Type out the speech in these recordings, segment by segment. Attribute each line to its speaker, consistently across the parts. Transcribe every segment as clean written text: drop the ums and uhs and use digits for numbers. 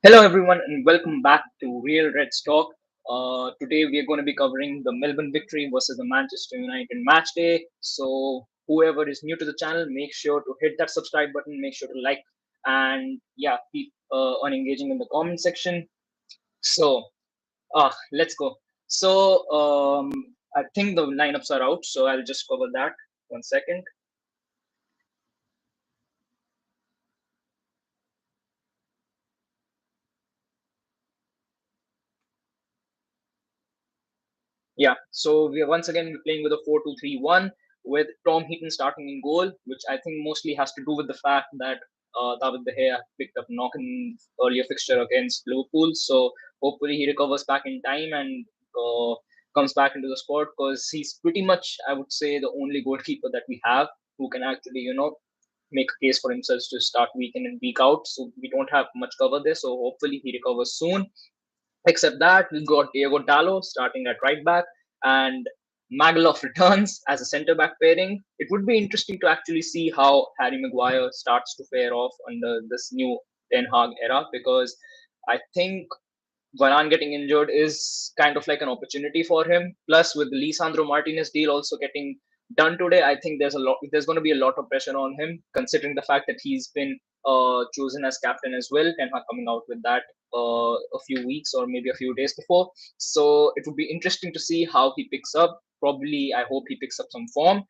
Speaker 1: Hello, everyone, and welcome back to Real Reds Talk. Today, we are going to be covering the Melbourne victory versus the Manchester United match day. So, whoever is new to the channel, make sure to hit that subscribe button, make sure to like, and yeah, keep on engaging in the comment section. So, let's go. So, I think the lineups are out, so I'll just cover that. 1 second. Yeah, so we are once again playing with a 4-2-3-1 with Tom Heaton starting in goal, which I think mostly has to do with the fact that David De Gea picked up knock in earlier fixture against Liverpool. So hopefully he recovers back in time and comes back into the squad because he's pretty much, I would say, the only goalkeeper that we have who can actually, make a case for himself to start week in and week out. So we don't have much cover there. So hopefully he recovers soon. Except that, we've got Diego Dallo starting at right back and Magaloff returns as a centre back pairing. It would be interesting to actually see how Harry Maguire starts to fare off under this new Ten Hag era because I think Varane getting injured is kind of like an opportunity for him. Plus, with the Lisandro Martinez deal also getting done today, I think there's going to be a lot of pressure on him, considering the fact that he's been chosen as captain as well. Ten Hag coming out with that a few weeks or maybe a few days before. So it would be interesting to see how he picks up. Probably, I hope he picks up some form.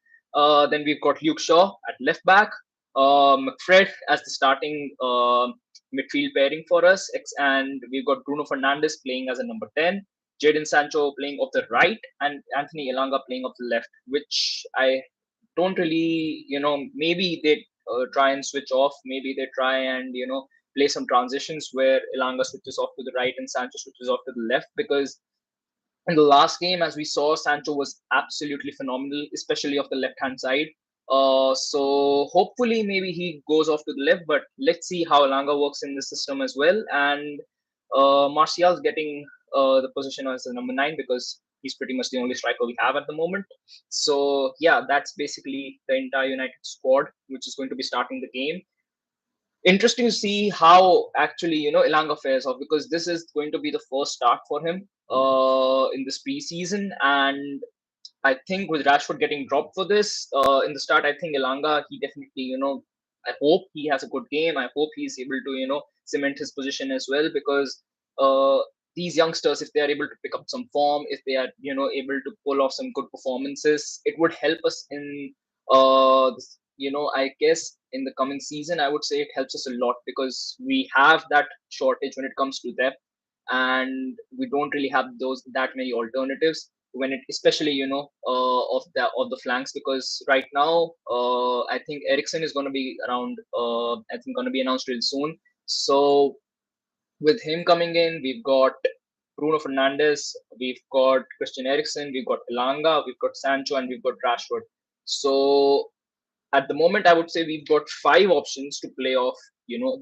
Speaker 1: Then we've got Luke Shaw at left back, McFred as the starting midfield pairing for us. And we've got Bruno Fernandes playing as a number 10, Jadon Sancho playing off the right, and Anthony Elanga playing off the left, which I don't really, maybe they try and switch off. Maybe they try and, play some transitions where Elanga switches off to the right and Sancho switches off to the left because in the last game, as we saw, Sancho was absolutely phenomenal, especially off the left hand side. So hopefully, maybe he goes off to the left, but let's see how Elanga works in the system as well. And Martial's getting the position as the number 9 because he's pretty much the only striker we have at the moment. So yeah, that's basically the entire United squad, which is going to be starting the game. Interesting to see how actually Ilanga fares off because this is going to be the first start for him in this preseason, and I think with Rashford getting dropped for this in the start, I think Ilanga he definitely I hope he has a good game. I hope he's able to cement his position as well because these youngsters, if they are able to pick up some form, if they are able to pull off some good performances, it would help us in I guess in the coming season, I would say it helps us a lot because we have that shortage when it comes to depth, and we don't really have those that many alternatives when it, especially of the flanks because right now I think Ericsson is going to be around. I think going to be announced real soon. So with him coming in, we've got Bruno Fernandes, we've got Christian Eriksen, we've got Elanga, we've got Sancho, and we've got Rashford. So at the moment, I would say we've got five options to play off,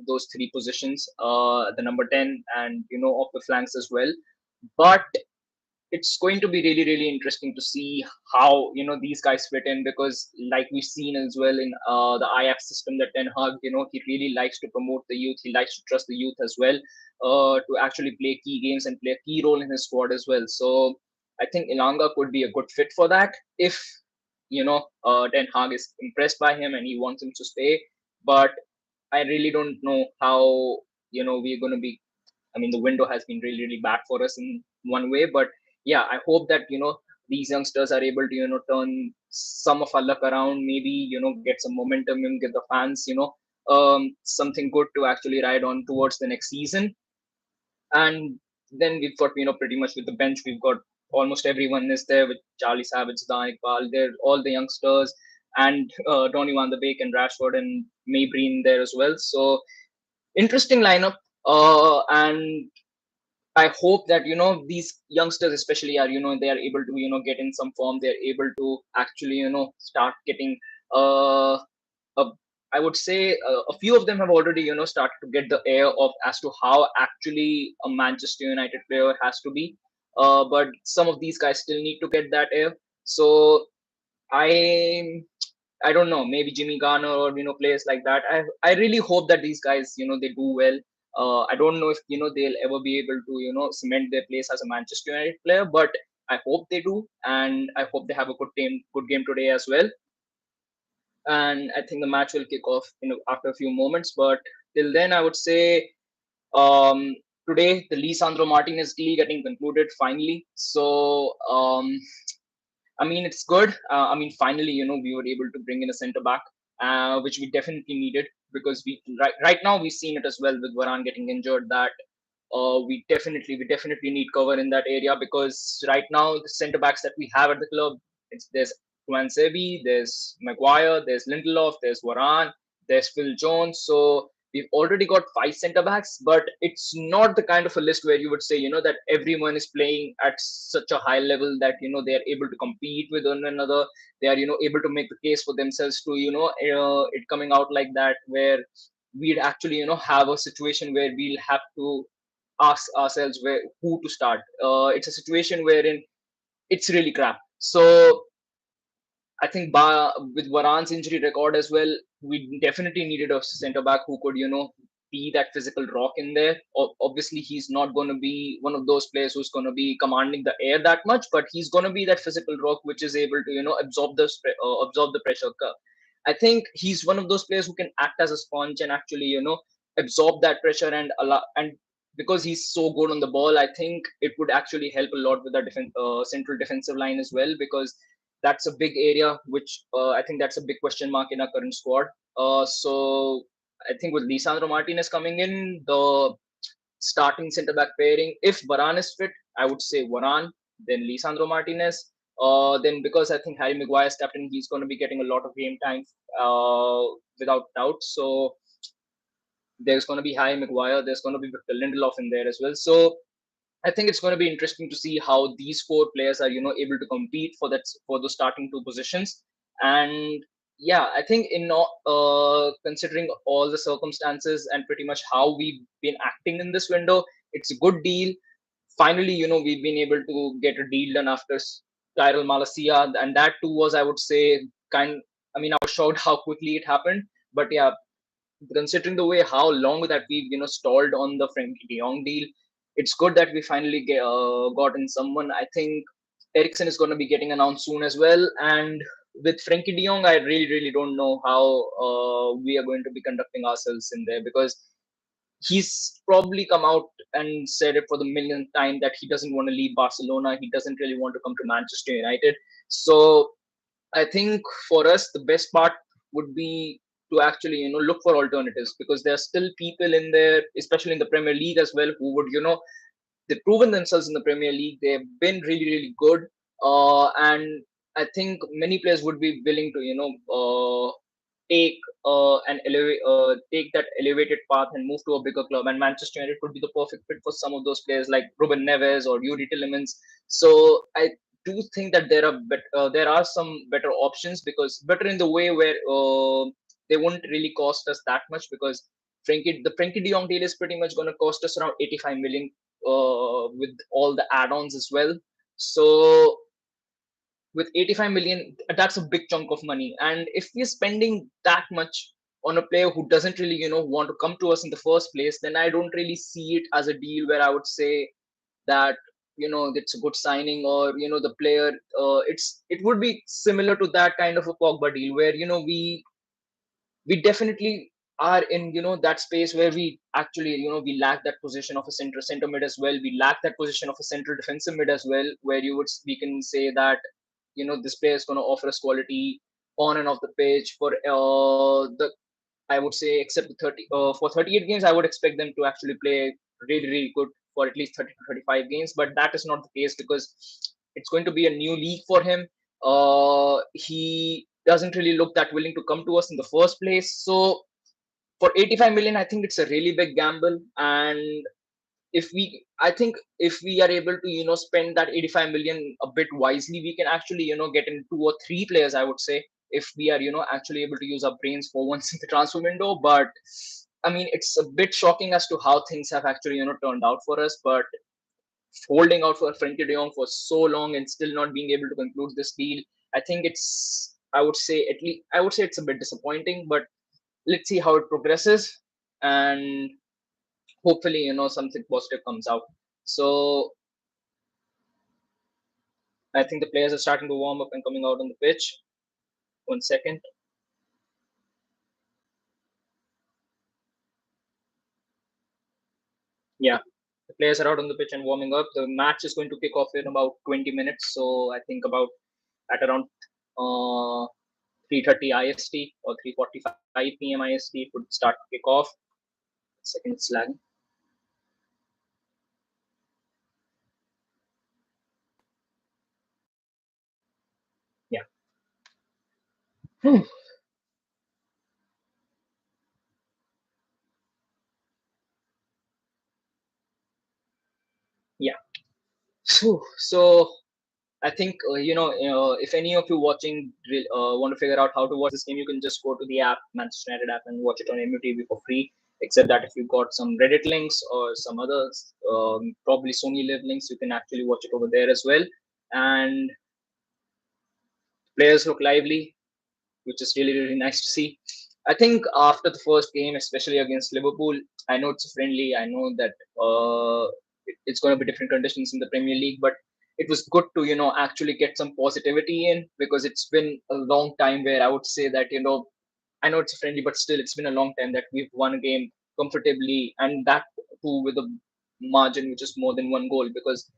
Speaker 1: those three positions, the number 10 and, off the flanks as well. But it's going to be really, really interesting to see how, these guys fit in because like we've seen as well in the Ajax system that Ten Hag, he really likes to promote the youth. He likes to trust the youth as well to actually play key games and play a key role in his squad as well. So I think Ilanga could be a good fit for that if Ten Hag is impressed by him and he wants him to stay. But I really don't know how we're going to be. I mean, the window has been really, really bad for us in one way, but yeah, I hope that these youngsters are able to turn some of our luck around. Maybe get some momentum and get the fans something good to actually ride on towards the next season. And then we've got pretty much with the bench we've got almost everyone is there with Charlie Savage, Danik Pal, they're all the youngsters, and Donny Van de Beek and Rashford and Maybreen there as well. So interesting lineup. And I hope that these youngsters, especially, are they are able to get in some form. They're able to actually start getting a, I would say a few of them have already started to get the air of as to how actually a Manchester United player has to be. But some of these guys still need to get that air. So I I don't know, maybe Jimmy Garner or players like that. I really hope that these guys they do well. I don't know if they'll ever be able to cement their place as a Manchester United player, but I hope they do, and I hope they have a good game today as well. And I think the match will kick off after a few moments. But till then, I would say um, today the Lisandro Martinez deal getting concluded finally. So I mean, it's good. I mean, finally, we were able to bring in a centre back, which we definitely needed because right now we've seen it as well with Varane getting injured that we definitely need cover in that area because right now the centre backs that we have at the club, there's Sebi, there's Maguire, there's Lindelof, there's Varane, there's Phil Jones. So we've already got five centre backs, but it's not the kind of a list where you would say that everyone is playing at such a high level that they are able to compete with one another. They are able to make the case for themselves to it coming out like that where we'd actually have a situation where we'll have to ask ourselves where who to start. It's a situation wherein it's really crap. So I think with Varane's injury record as well, we definitely needed a centre back who could, be that physical rock in there. Obviously, he's not going to be one of those players who's going to be commanding the air that much, but he's going to be that physical rock which is able to, absorb the pressure. I think he's one of those players who can act as a sponge and actually, absorb that pressure and allow and because he's so good on the ball, I think it would actually help a lot with the central defensive line as well because that's a big area which I think that's a big question mark in our current squad. So I think with Lisandro Martinez coming in, the starting centre back pairing, if Varane is fit, I would say Varane, then Lisandro Martinez. Then because I think Harry Maguire is captain, he's going to be getting a lot of game time without doubt. So there's going to be Harry Maguire, there's going to be Victor Lindelof in there as well. So I think it's going to be interesting to see how these four players are, able to compete for the starting two positions. And yeah, I think considering all the circumstances and pretty much how we've been acting in this window, it's a good deal. Finally, we've been able to get a deal done after Tyrell Malacia, and that too was, I would say, kind. I mean, I was shocked how quickly it happened, but yeah, considering the way how long that we've stalled on the Frankie De Jong deal, it's good that we finally gotten someone. I think Ericsson is going to be getting announced soon as well, and with Frankie De Jong, I really don't know how we are going to be conducting ourselves in there because he's probably come out and said it for the millionth time that he doesn't want to leave Barcelona. He doesn't really want to come to Manchester United. So I think for us, the best part would be to actually, look for alternatives because there are still people in there, especially in the Premier League as well, who would, they've proven themselves in the Premier League. They've been really good. And I think many players would be willing to, take take that elevated path and move to a bigger club. And Manchester United could be the perfect fit for some of those players like Ruben Neves or Yuri Tillemans. So I do think that there are some better options because better in the way where they won't really cost us that much because the Frankie De Jong deal is pretty much going to cost us around 85 million with all the add-ons as well. So with 85 million, that's a big chunk of money. And if we're spending that much on a player who doesn't really, want to come to us in the first place, then I don't really see it as a deal where I would say that it's a good signing or the player it would be similar to that kind of a Pogba deal where we definitely are in that space where we actually we lack that position of a center mid as well. We lack that position of a central defensive mid as well, where we can say that this player is going to offer us quality on and off the pitch for the I would say except the 38 games I would expect them to actually play really good for at least 30 to 35 games, but that is not the case because it's going to be a new league for him. He doesn't really look that willing to come to us in the first place. So for 85 million, I think it's a really big gamble. And I think if we are able to, spend that 85 million a bit wisely, we can actually, get in two or three players, I would say, if we are, actually able to use our brains for once in the transfer window. But I mean, it's a bit shocking as to how things have actually, turned out for us. But holding out for Frankie De Jong for so long and still not being able to conclude this deal, I think I would say it's a bit disappointing, but let's see how it progresses. And hopefully, something positive comes out. So I think the players are starting to warm up and coming out on the pitch. 1 second. Yeah, the players are out on the pitch and warming up. The match is going to kick off in about 20 minutes. So I think about at around 3:30 IST or 3:45 PM IST it would start to kick off. Second, it's lagging. Yeah. Yeah. So I think if any of you watching want to figure out how to watch this game, you can just go to the app, Manchester United app, and watch it on MUTV for free. Except that if you've got some Reddit links or some others, probably Sony Live links, you can actually watch it over there as well. And players look lively, which is really, really nice to see. I think after the first game, especially against Liverpool, I know it's a friendly. I know that it's going to be different conditions in the Premier League, but it was good to actually get some positivity in, because it's been a long time where I would say that I know it's a friendly, but still it's been a long time that we've won a game comfortably, and that too with a margin which is more than one goal. Because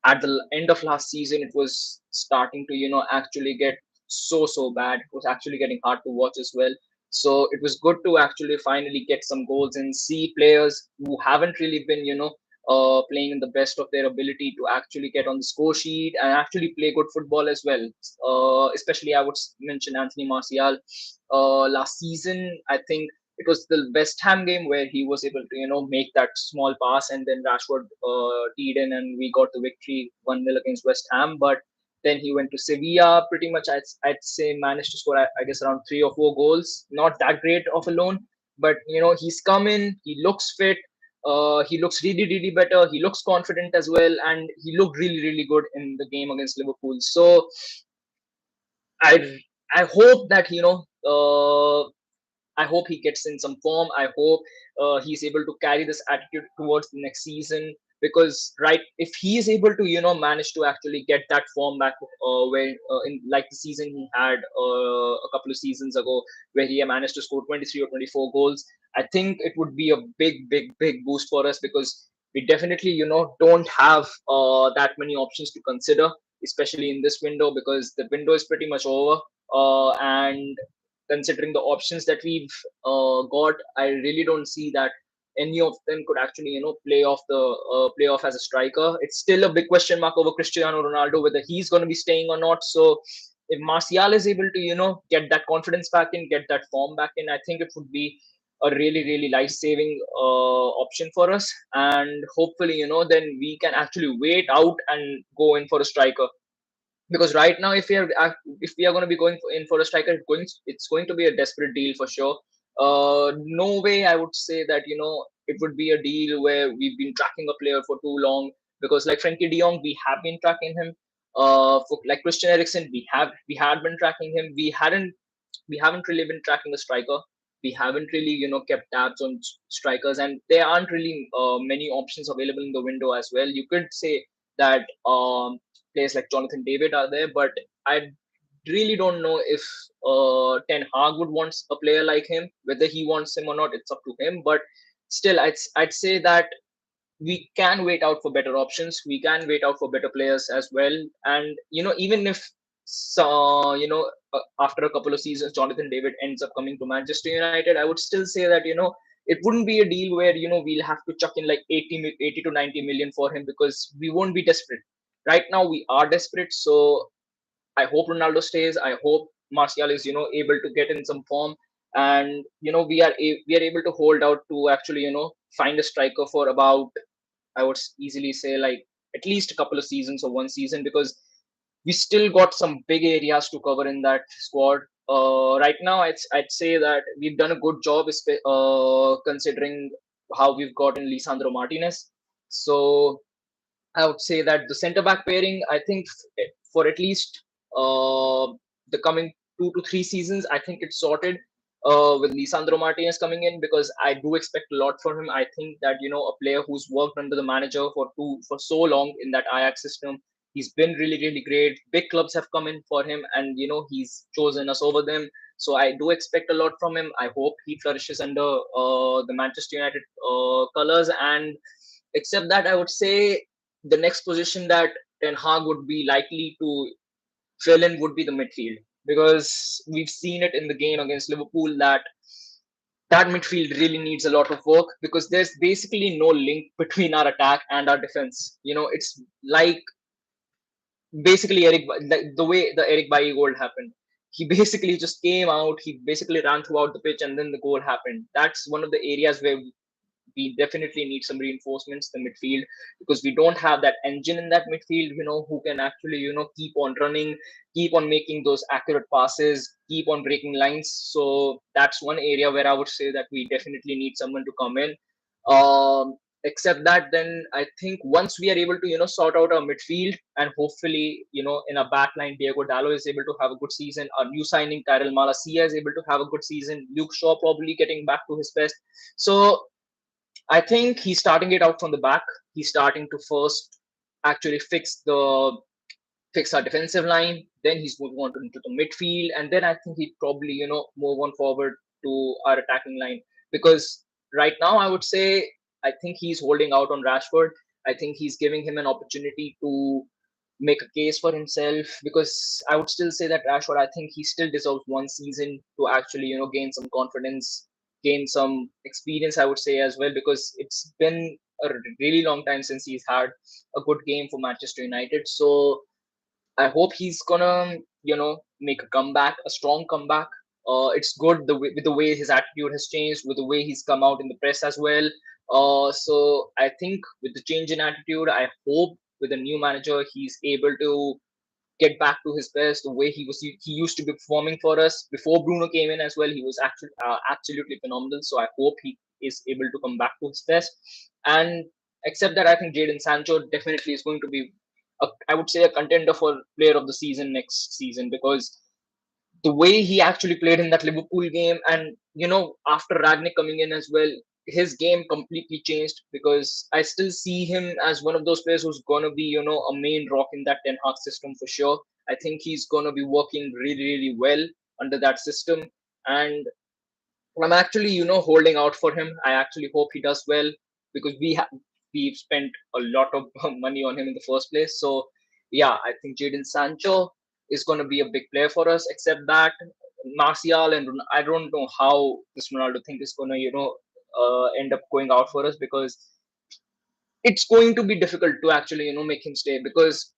Speaker 1: at the end of last season, it was starting to actually get so bad. It was actually getting hard to watch as well. So it was good to actually finally get some goals and see players who haven't really been playing in the best of their ability to actually get on the score sheet and actually play good football as well. Especially I would mention Anthony Martial. Last season, I think it was the West Ham game where he was able to make that small pass, and then Rashford teed in and we got the victory 1-0 against West Ham. But then he went to Sevilla. Pretty much, I'd say managed to score, I guess, around 3 or 4 goals. Not that great of a loan, but he's come in. He looks fit. He looks really, really better. He looks confident as well, and he looked really, really good in the game against Liverpool. So I I hope that I hope he gets in some form. I hope he's able to carry this attitude towards the next season. Because if he is able to manage to actually get that form back, where in like the season he had a couple of seasons ago, where he managed to score 23 or 24 goals, I think it would be a big boost for us, because we definitely don't have that many options to consider, especially in this window, because the window is pretty much over. And considering the options that we've got, I really don't see that any of them could actually, play off as a striker. It's still a big question mark over Cristiano Ronaldo whether he's going to be staying or not. So if Martial is able to, get that confidence back in, get that form back in, I think it would be a really, really life-saving option for us. And hopefully, then we can actually wait out and go in for a striker. Because right now, if we are going to be in for a striker, it's going to be a desperate deal for sure. No way I would say that it would be a deal where we've been tracking a player for too long. Because like Frankie De Jong, we have been tracking him. For like Christian Eriksen, we had been tracking him. We haven't really been tracking the striker. We haven't really kept tabs on strikers, and there aren't really many options available in the window as well. You could say that players like Jonathan David are there, but I really don't know if Ten Hag would want a player like him. Whether he wants him or not, it's up to him. But still, I'd say that we can wait out for better options. We can wait out for better players as well. And even if after a couple of seasons, Jonathan David ends up coming to Manchester United, I would still say that it wouldn't be a deal where we'll have to chuck in like 80 to 90 million for him, because we won't be desperate. Right now, we are desperate. So I hope Ronaldo stays. I hope Martial is able to get in some form, and we are able to hold out to actually find a striker for about, I would easily say, like at least a couple of seasons or one season, because we still got some big areas to cover in that squad. Right now, I'd say that we've done a good job, considering how we've gotten Lisandro Martinez. So I would say that the centre back pairing, I think for at least uh, the coming 2 to 3 seasons, I think it's sorted. with Lisandro Martinez coming in, because I do expect a lot from him. I think that a player who's worked under the manager for so long in that Ajax system, he's been really really great. Big clubs have come in for him, and he's chosen us over them. So I do expect a lot from him. I hope he flourishes under the Manchester United colors. And except that, I would say the next position that Ten Hag would be likely to fill in would be the midfield, because we've seen it in the game against Liverpool that midfield really needs a lot of work, because there's basically no link between our attack and our defense. It's like basically the way the Eric Bailly goal happened. He basically just came out, he basically ran throughout the pitch, and then the goal happened. That's one of the areas where we definitely need some reinforcements in the midfield, because we don't have that engine in that midfield, who can actually, keep on running, keep on making those accurate passes, keep on breaking lines. So that's one area where I would say that we definitely need someone to come in. Except that, then I think once we are able to, sort out our midfield, and hopefully, in a back line, Diego Dallo is able to have a good season. Our new signing, Tyrell Malacia, is able to have a good season. Luke Shaw probably getting back to his best. So I think he's starting it out from the back. He's starting to first actually fix our defensive line. Then he's moving on into the midfield, and then I think he'd probably move on forward to our attacking line. Because right now, I would say I think he's holding out on Rashford. I think he's giving him an opportunity to make a case for himself, because I would still say that Rashford, I think he still deserves one season to actually gain some confidence, gain some experience, I would say, as well, because it's been a really long time since he's had a good game for Manchester United. So I hope he's gonna, make a comeback, a strong comeback. It's good with the way his attitude has changed, with the way he's come out in the press as well. So I think with the change in attitude, I hope with a new manager, he's able to get back to his best, the way he used to be performing for us before Bruno came in as well. He was actually absolutely phenomenal. So I hope he is able to come back to his best. And except that, I think Jadon Sancho definitely is going to be I would say a contender for player of the season next season, because the way he actually played in that Liverpool game, and after Ragnick coming in as well, his game completely changed, because I still see him as one of those players who's gonna be a main rock in that Ten Hag system for sure. I think he's gonna be working really really well under that system, and I'm actually, holding out for him. I actually hope he does well, because we've spent a lot of money on him in the first place. So yeah, I think Jadon Sancho is going to be a big player for us. Except that Martial and I don't know how this Ronaldo thing is going to, end up going out for us, because it's going to be difficult to actually, make him stay, because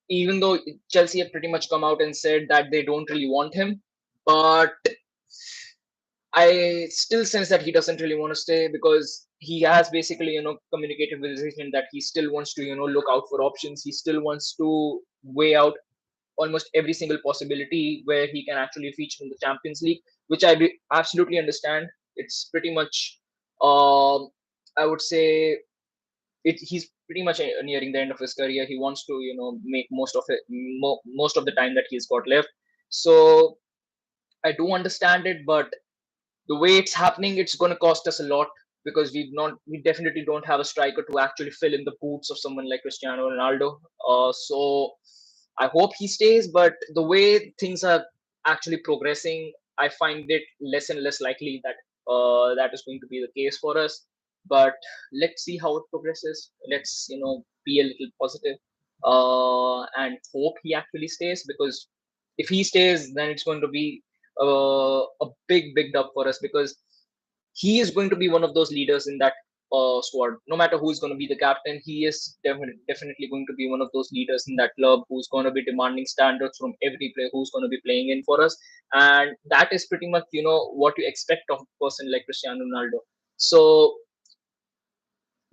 Speaker 1: even though Chelsea have pretty much come out and said that they don't really want him, but I still sense that he doesn't really want to stay, because he has basically, communicated with his agent that he still wants to, look out for options. He still wants to weigh out almost every single possibility where he can actually feature in the Champions League, which absolutely understand. It's pretty much, I would say, he's pretty much nearing the end of his career. He wants to, make most of it, most of the time that he's got left. So I do understand it, but the way it's happening, it's going to cost us a lot, because we definitely don't have a striker to actually fill in the boots of someone like Cristiano Ronaldo. So I hope he stays, but the way things are actually progressing, I find it less and less likely that that is going to be the case for us. But let's see how it progresses. Let's be a little positive, and hope he actually stays, because if he stays, then it's going to be a big dub for us, because he is going to be one of those leaders in that squad. No matter who's going to be the captain, he is definitely going to be one of those leaders in that club, who's going to be demanding standards from every player who's going to be playing in for us. And that is pretty much what you expect of a person like Cristiano Ronaldo. So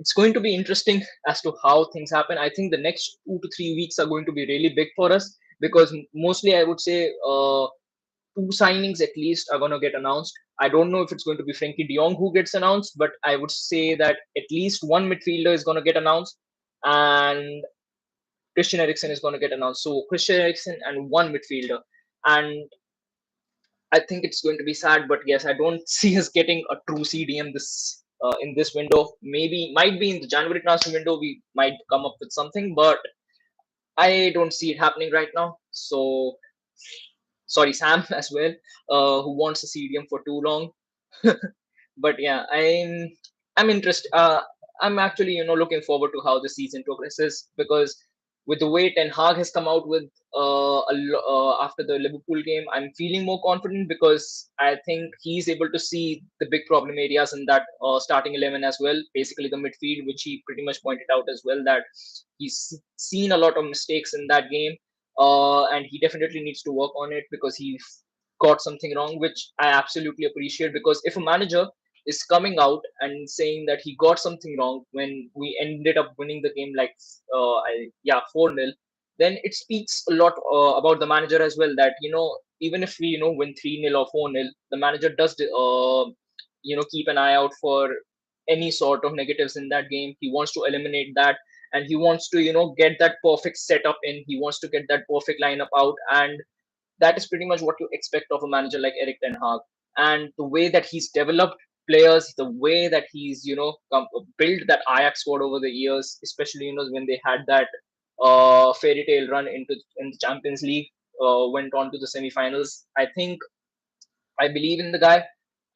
Speaker 1: it's going to be interesting as to how things happen. I think the next 2 to 3 weeks are going to be really big for us, because mostly I would say two signings at least are going to get announced. I don't know if it's going to be Frankie de Jong who gets announced, but I would say that at least one midfielder is going to get announced, and Christian Eriksen is going to get announced. So Christian Eriksen and one midfielder. And I think it's going to be sad, but yes, I don't see us getting a true CDM this in this window. Maybe might be in the January transfer window we might come up with something, but I don't see it happening right now. So sorry, Sam, as well, who wants a CDM for too long. But yeah, I'm interested. I'm actually looking forward to how the season progresses, because with the way Ten Hag has come out with after the Liverpool game, I'm feeling more confident, because I think he's able to see the big problem areas in that starting 11 as well. Basically, the midfield, which he pretty much pointed out as well, that he's seen a lot of mistakes in that game, and he definitely needs to work on it, because he got something wrong, which I absolutely appreciate. Because if a manager is coming out and saying that he got something wrong when we ended up winning the game like 4-0, then it speaks a lot about the manager as well, that even if we win 3-0 or 4-0, the manager does keep an eye out for any sort of negatives in that game. He wants to eliminate that, and he wants to get that perfect setup in. He wants to get that perfect lineup out, and that is pretty much what you expect of a manager like Eric Ten Hag. And the way that he's developed players, the way that he's built that Ajax squad over the years, especially when they had that fairy tale run in the Champions League, went on to the semi-finals. I believe in the guy,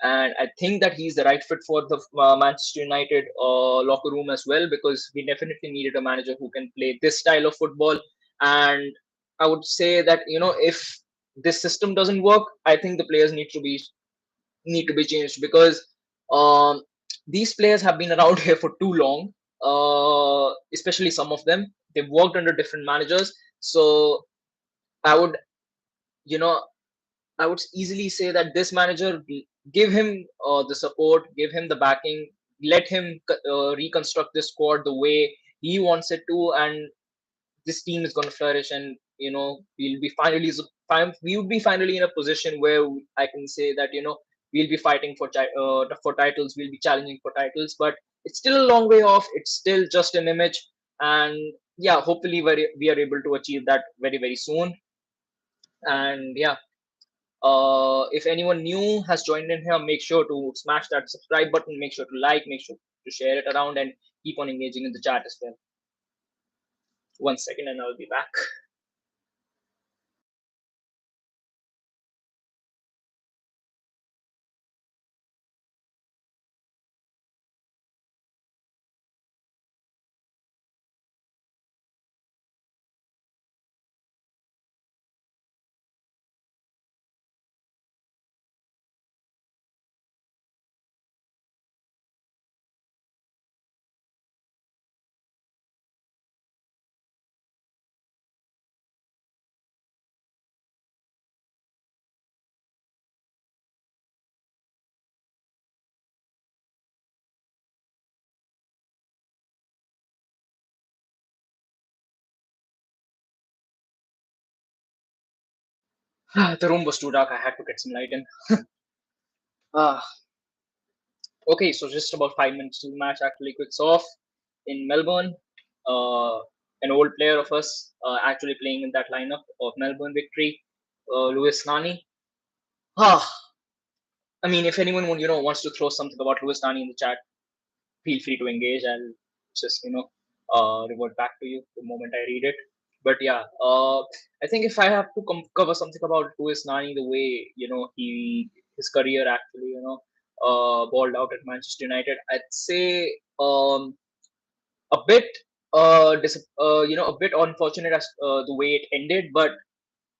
Speaker 1: and I think that he's the right fit for the Manchester United locker room as well, because we definitely needed a manager who can play this style of football. And I would say that if this system doesn't work, I think the players need to be changed, because um, these players have been around here for too long. Especially some of them, they've worked under different managers. So I would, you know, I would easily say that this manager, give him the support, give him the backing, let him reconstruct this squad the way he wants it to, and this team is going to flourish. And we would be finally in a position where I can say that we'll be fighting for titles, we'll be challenging for titles, but it's still a long way off. It's still just an image, and yeah, hopefully we are able to achieve that very very soon. And yeah, if anyone new has joined in here, make sure to smash that subscribe button, make sure to like, make sure to share it around, and keep on engaging in the chat as well. 1 second and I'll be back. The room was too dark. I had to get some light in. Ah, okay, so just about 5 minutes to the match actually kicks off in Melbourne. Uh, an old player of us actually playing in that lineup of Melbourne victory, Louis Nani. Ah, I mean, if anyone wants to throw something about Louis Nani in the chat, feel free to engage. I'll just revert back to you the moment I read it. But yeah, I think if I have to cover something about Louis Nani, the way his career actually balled out at Manchester United, I'd say a bit a bit unfortunate as the way it ended. But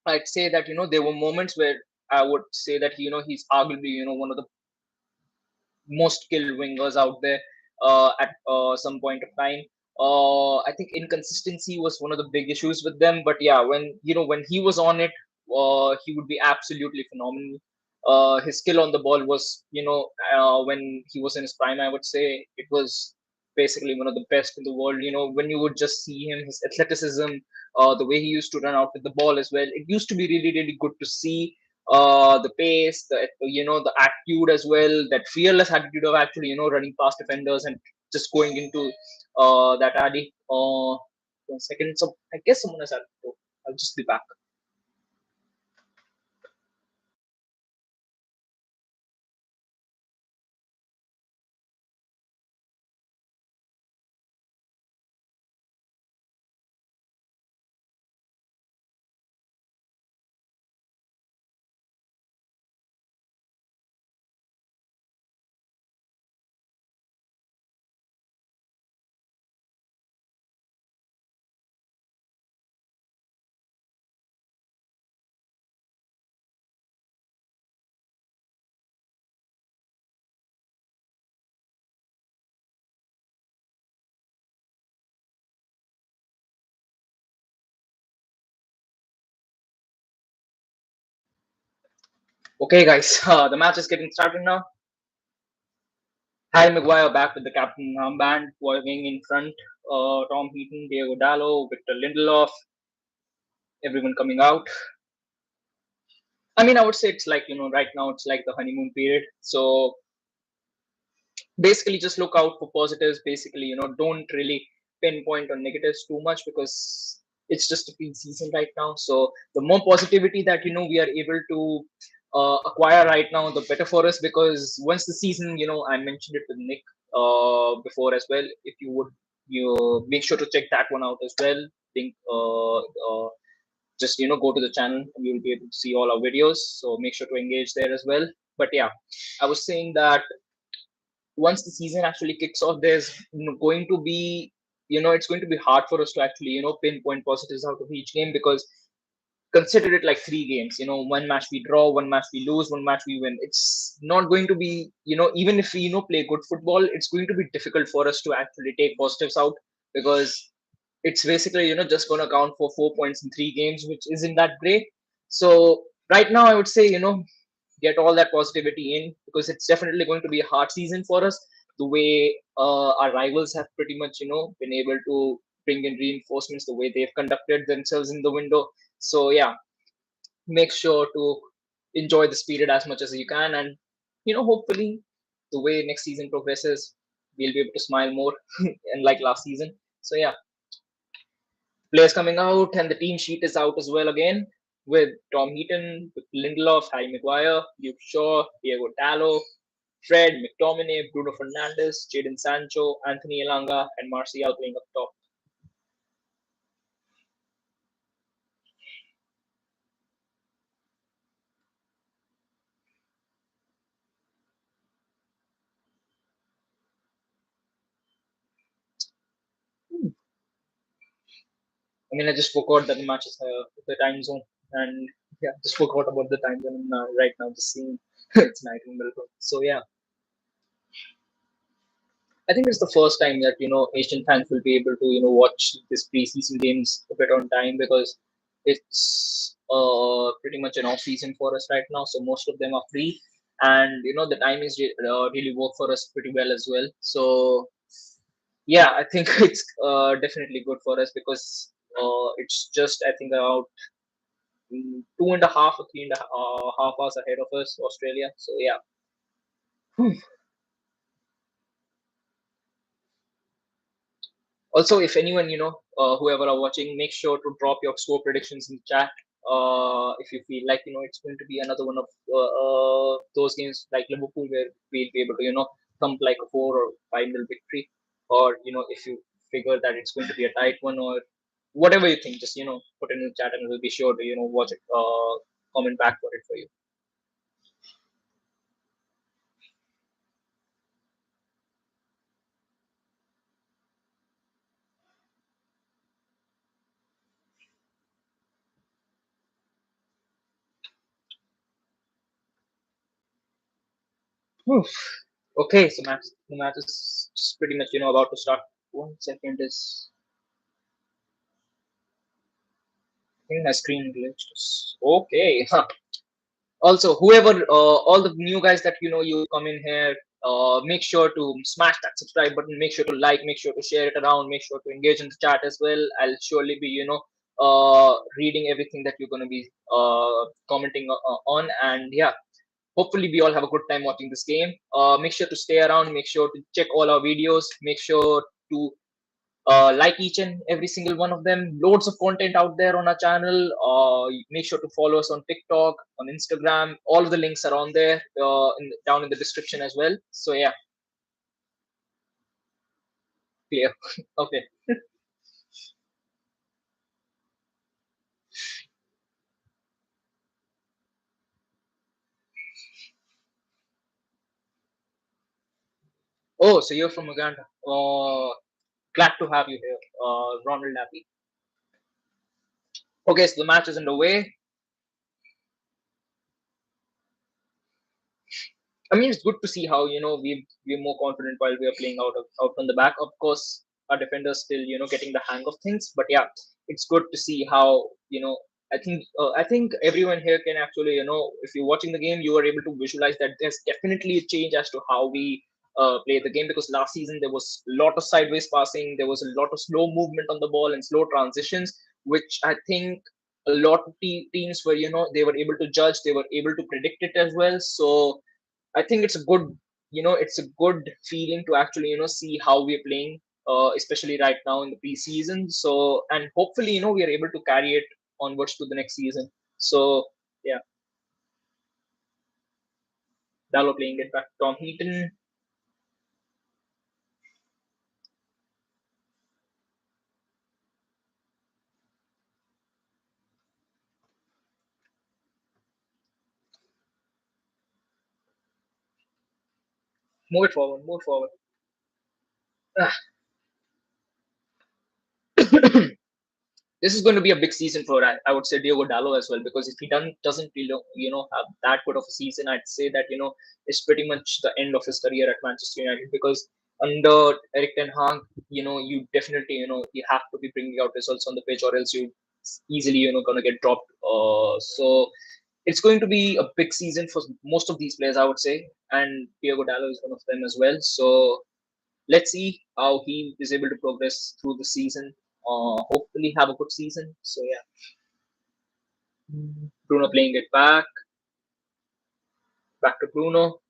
Speaker 1: I'd say that there were moments where I would say that he's arguably one of the most skilled wingers out there at some point of time. I think inconsistency was one of the big issues with them. But yeah, when he was on it, he would be absolutely phenomenal. His skill on the ball was, when he was in his prime, I would say it was basically one of the best in the world. When you would just see him, his athleticism, the way he used to run out with the ball as well, it used to be really, really good to see. The pace, the attitude as well, that fearless attitude of actually running past defenders and just going into that alley. 1 second, so I guess someone has had to go. I'll just be back. Okay, guys, the match is getting started now. Harry Maguire back with the captain armband, walking in front. Tom Heaton, Diego Dallo, Victor Lindelof, everyone coming out. I mean, I would say it's like, right now it's like the honeymoon period. So basically, just look out for positives. Basically, don't really pinpoint on negatives too much because it's just a pre-season right now. So the more positivity that we are able to acquire right now, the better for us. Because once the season, I mentioned it with Nick before as well. If you would, you make sure to check that one out as well. Think just go to the channel and you'll be able to see all our videos. So make sure to engage there as well. But yeah, I was saying that once the season actually kicks off, there's going to be, it's going to be hard for us to actually, pinpoint positives out of each game because consider it like three games. One match we draw, one match we lose, one match we win. It's not going to be, even if we, play good football, it's going to be difficult for us to actually take positives out because it's basically, just going to count for 4 points in three games, which isn't that great. So right now, I would say, get all that positivity in because it's definitely going to be a hard season for us. The way our rivals have pretty much, been able to bring in reinforcements, the way they've conducted themselves in the window. So yeah, make sure to enjoy this period as much as you can, and hopefully, the way next season progresses, we'll be able to smile more, and like last season. So yeah, players coming out, and the team sheet is out as well again with Tom Heaton, with Lindelof, Harry Maguire, Luke Shaw, Diego Dallo, Fred, McTominay, Bruno Fernandes, Jadon Sancho, Anthony Elanga, and Martial playing up top. I mean, I just forgot that the match is the time zone, and yeah, just forgot about the time zone right now. Just seeing it's night in Melbourne. So yeah, I think it's the first time that Asian fans will be able to watch this preseason games a bit on time because it's pretty much an off season for us right now. So most of them are free, and the timings really work for us pretty well as well. So yeah, I think it's definitely good for us because it's just I think about 2.5 or 3.5 hours ahead of us, Australia. So yeah. Also, if anyone, whoever are watching, make sure to drop your score predictions in the chat. If you feel like, it's going to be another one of those games like Liverpool where we'll be able to, thump like a 4 or 5 nil victory. Or, if you figure that it's going to be a tight one or whatever you think, just, put it in the chat and we'll be sure to, watch it, comment back for it for you. Oof. Okay, so the match is just pretty much, about to start. 1 second is I think my screen glitched. Okay. Also, whoever, all the new guys that you come in here, make sure to smash that subscribe button. Make sure to like. Make sure to share it around. Make sure to engage in the chat as well. I'll surely be, reading everything that you're gonna be commenting on. And yeah, hopefully we all have a good time watching this game. Make sure to stay around. Make sure to check all our videos. Make sure to like each and every single one of them. Loads of content out there on our channel. Make sure to follow us on TikTok, on Instagram. All of the links are on there, down in the description as well. So yeah, clear. Okay. Oh, so you're from Uganda. Glad to have you here, Ronald Nappy. Okay, so the match is underway. I mean, it's good to see how we're more confident while we are playing out from the back. Of course, our defenders still getting the hang of things, but yeah, it's good to see how I think everyone here can actually, if you're watching the game, you are able to visualize that there's definitely a change as to how we play the game, because last season there was a lot of sideways passing, there was a lot of slow movement on the ball and slow transitions, which I think a lot of teams were, they were able to judge, they were able to predict it as well. So I think it's a good feeling to actually, see how we're playing, especially right now in the preseason. So, and hopefully, we are able to carry it onwards to the next season. So, yeah, Dallo playing it back. Tom Heaton, move it forward, move forward. Ah. This is going to be a big season for I would say Diogo Dallo as well, because if he doesn't really, have that good of a season, I'd say that it's pretty much the end of his career at Manchester United, because under Eric Ten Hag, you definitely you have to be bringing out results on the pitch, or else you easily going to get dropped. So it's going to be a big season for most of these players, I would say, and Diogo Dallo is one of them as well. So let's see how he is able to progress through the season. Hopefully, have a good season. So yeah, Bruno playing it back to Bruno,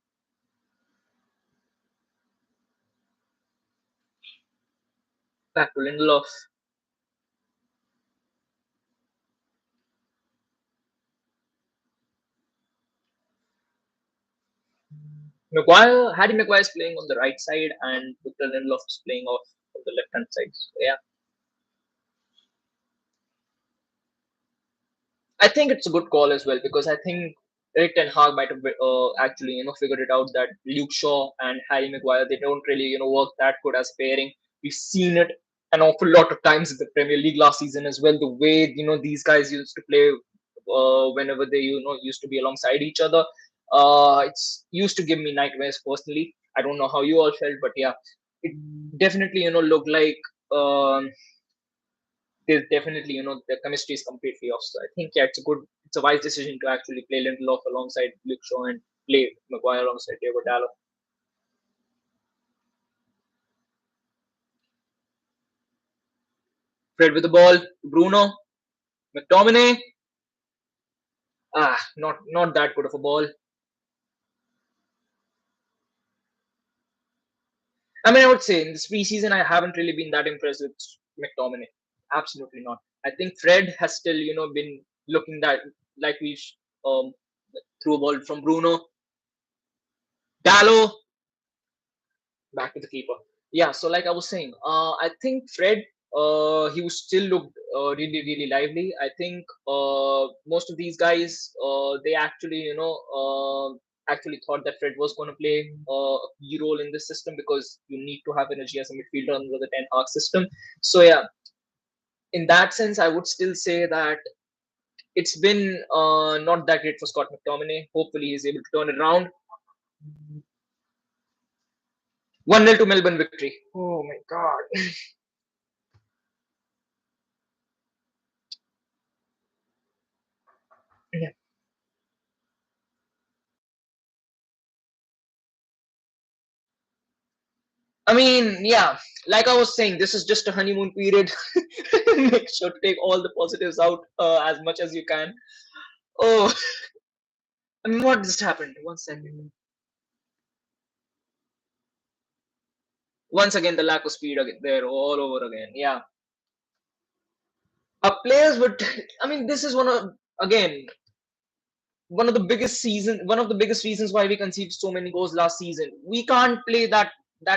Speaker 1: back to Lindelof. Harry Maguire is playing on the right side, and Victor Lindelof is playing off on the left hand side. So yeah, I think it's a good call as well, because I think Eric Ten Hag might have actually figured it out that Luke Shaw and Harry Maguire, they don't really work that good as a pairing. We've seen it an awful lot of times in the Premier League last season as well. The way these guys used to play whenever they used to be alongside each other, it's used to give me nightmares personally. I don't know how you all felt, but yeah, it definitely looked like. There's definitely, the chemistry is completely off. So I think yeah, it's a wise decision to actually play Lindelof alongside Luke Shaw and play Maguire alongside Diego Dallo. Fred with the ball, Bruno, McTominay. Not that good of a ball. I mean, I would say in this preseason, I haven't really been that impressed with McTominay. Absolutely not. I think Fred has still, been looking that like we um, threw a ball from Bruno, Dallo, back to the keeper. Yeah, so like I was saying, I think Fred, he was still looked really, really lively. I think most of these guys, they actually, actually thought that Fred was going to play a key role in this system, because you need to have energy as a midfielder under the Ten Hag system. So yeah, in that sense, I would still say that it's been not that great for Scott McTominay. Hopefully, he's able to turn it around. 1-0 to Melbourne victory. Oh my god. I mean, yeah, like I was saying, this is just a honeymoon period. Make sure to take all the positives out as much as you can. Oh, I mean, what just happened? 1 second. Once again, the lack of speed again, there all over again. Yeah, our players would. I mean, this is again one of the biggest reasons why we conceded so many goals last season. We can't play that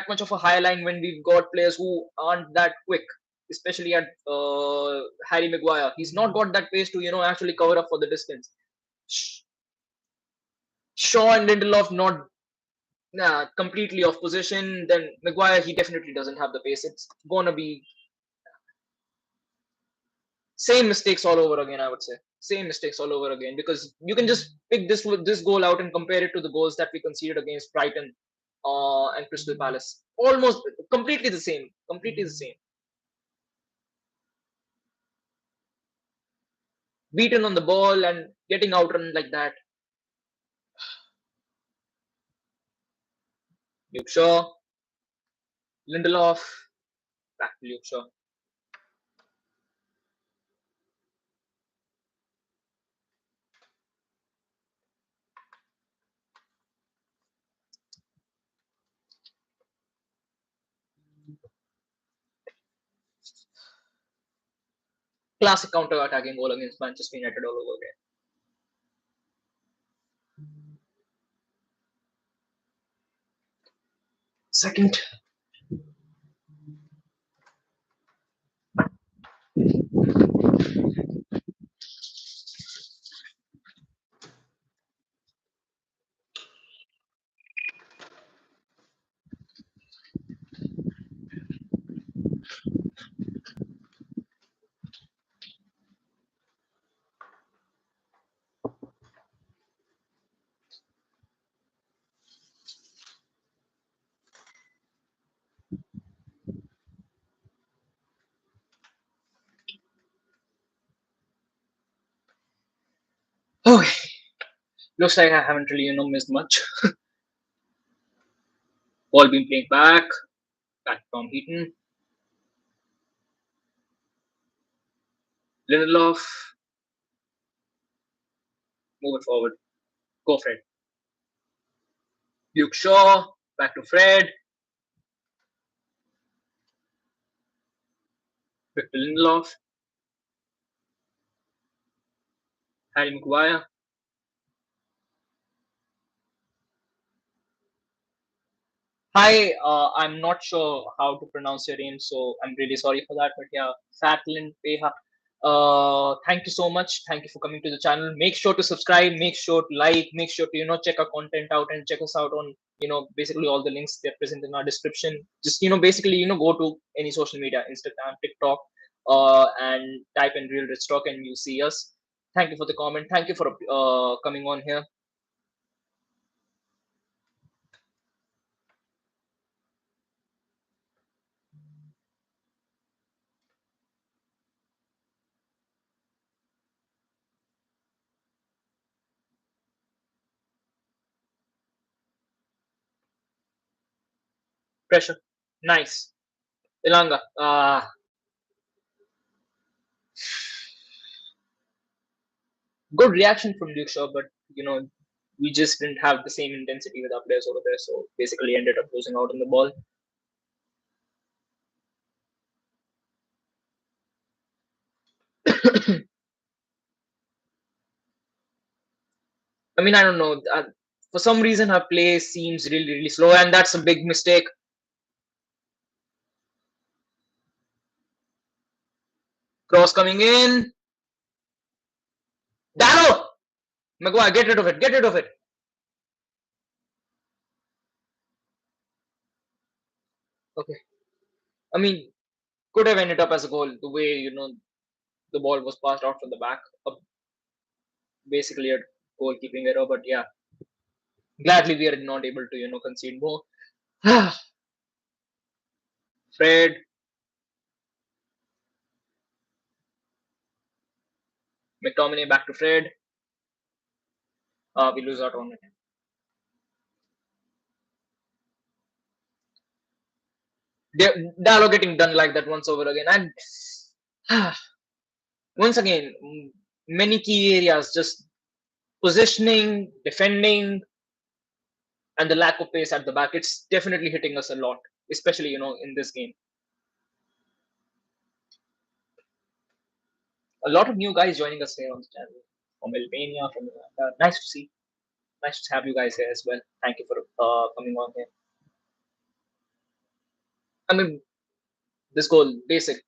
Speaker 1: much of a high line when we've got players who aren't that quick, especially at Harry Maguire. He's not got that pace to actually cover up for the distance. Shaw and Lindelof not completely off position. Then Maguire, he definitely doesn't have the pace. It's gonna be same mistakes all over again. I would say same mistakes all over again, because you can just pick this goal out and compare it to the goals that we conceded against Brighton and Crystal Palace. Almost completely the same. Completely the same. beaten on the ball and getting outrun like that. Luke Shaw, Lindelof, back to Luke Shaw. Classic counter-attacking goal against Manchester United all over again. Second. Okay. Looks like I haven't really, missed much. Ball being played back from Heaton. Lindelof, move it forward. Go Fred. Luke Shaw, back to Fred. Victor Lindelof. Harry Maguire. Hi, I'm not sure how to pronounce your name, so I'm really sorry for that. But yeah, Fatlin Peha. Thank you so much. Thank you for coming to the channel. Make sure to subscribe. Make sure to like. Make sure to check our content out and check us out on basically all the links they're present in our description. Just basically go to any social media, Instagram, TikTok, and type in Real Rich Talk and you see us. Thank you for the comment. Thank you for coming on here. Pressure. Nice. Ilanga. Good reaction from Luke Shaw, but we just didn't have the same intensity with our players over there, so basically ended up losing out on the ball. I mean, I don't know. For some reason, her play seems really, really slow, and that's a big mistake. Cross coming in. Darrow! Maguire, get rid of it. Get rid of it. Okay. I mean, could have ended up as a goal the way, the ball was passed out from the back. Basically a goalkeeping error, but yeah. Gladly we are not able to, concede more. Fred. McTominay back to Fred. We lose out on it. Dialogue getting done like that once over again. And once again, many key areas, just positioning, defending, and the lack of pace at the back. It's definitely hitting us a lot, especially, in this game. A lot of new guys joining us here on the channel from Albania, from nice to see. Nice to have you guys here as well. Thank you for coming on here. I mean, this goal, basic.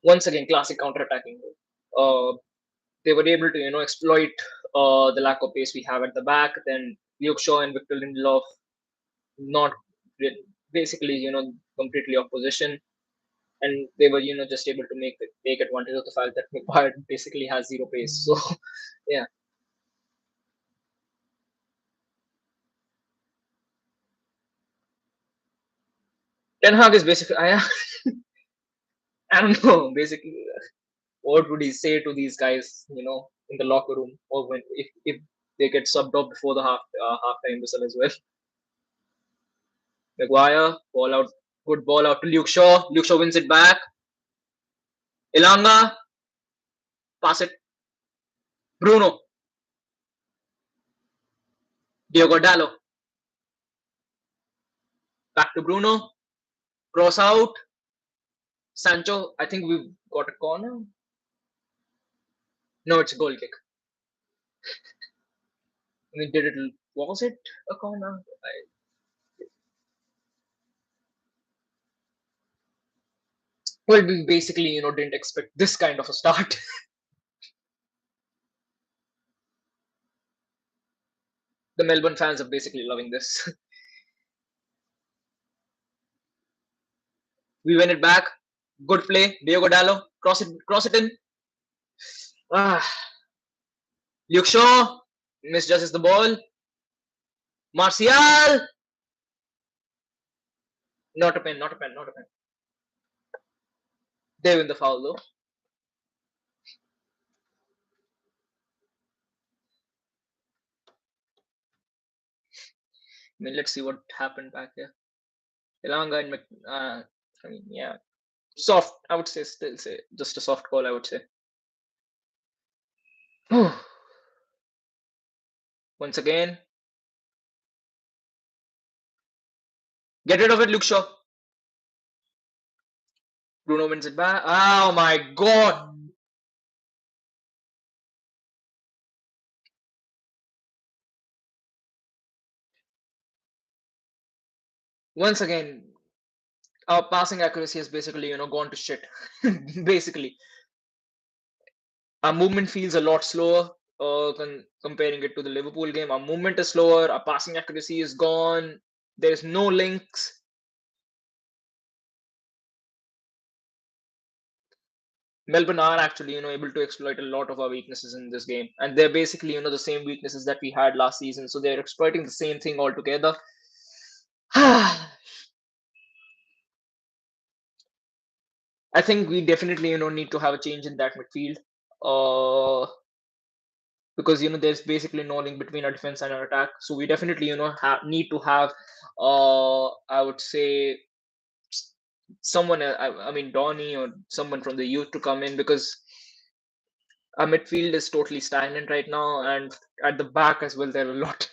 Speaker 1: Once again, classic counter-attacking goal. They were able to, exploit the lack of pace we have at the back. Then Luke Shaw and Victor Lindelof not basically, completely off position. And they were, just able to take advantage of the fact that Maguire basically has zero pace. So, yeah. Ten Hag is basically, I don't know, basically, what would he say to these guys, in the locker room, or when if they get subbed off before the halftime whistle as well. Maguire, ball out, good ball out to Luke Shaw. Luke Shaw wins it back. Ilanga, pass it. Bruno, Diogo Dallo, back to Bruno. Cross out. Sancho, I think we've got a corner. No, it's a goal kick. I mean, was it a corner? Well, we basically, didn't expect this kind of a start. The Melbourne fans are basically loving this. We win it back. Good play. Diogo Dallo. Cross it in. Ah, Luke Shaw misjudges the ball. Martial. Not a pen. They win the foul though. I mean, let's see what happened back here. Ilanga and I mean, yeah, soft. I would still say just a soft call. I would say. Once again, get rid of it, Luke Shaw. Bruno wins it back. Oh my god! Once again, our passing accuracy has basically, gone to shit. Basically, our movement feels a lot slower. Comparing it to the Liverpool game, our movement is slower. Our passing accuracy is gone. There is no links. Melbourne are actually, able to exploit a lot of our weaknesses in this game, and they're basically, the same weaknesses that we had last season. So they're exploiting the same thing altogether. I think we definitely, need to have a change in that midfield. Because there's basically no link between our defense and our attack. So we definitely, need to have, I would say, someone. I mean, Donny or someone from the youth to come in, because our midfield is totally stagnant right now, and at the back as well, there are a lot.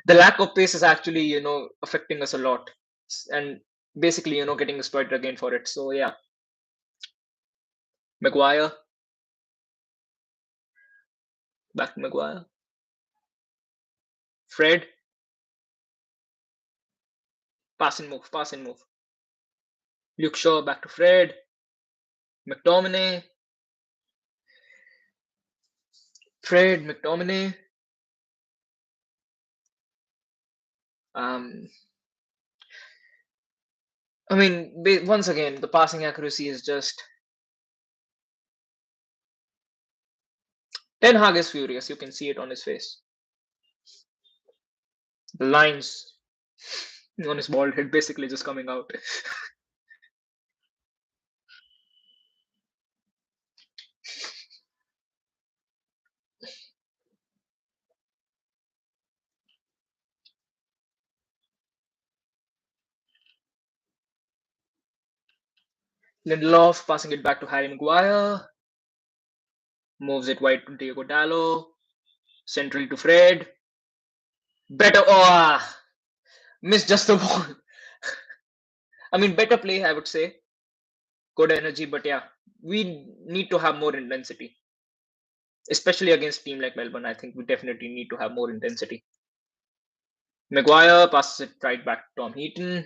Speaker 1: The lack of pace is actually, affecting us a lot, and basically, getting exploited again for it. So yeah, Maguire, back to Maguire, Fred, pass and move. Luke Shaw back to Fred, McTominay, McTominay. Um, I mean, once again, the passing accuracy is just. Ten Hag is furious. You can see it on his face. The lines on his bald head basically just coming out. Lindelof passing it back to Harry Maguire. Moves it wide to Diego Dallo. Central to Fred. Better. Oh, missed just the ball. I mean, better play, I would say. Good energy, but yeah, we need to have more intensity. Especially against a team like Melbourne, I think we definitely need to have more intensity. Maguire passes it right back to Tom Heaton.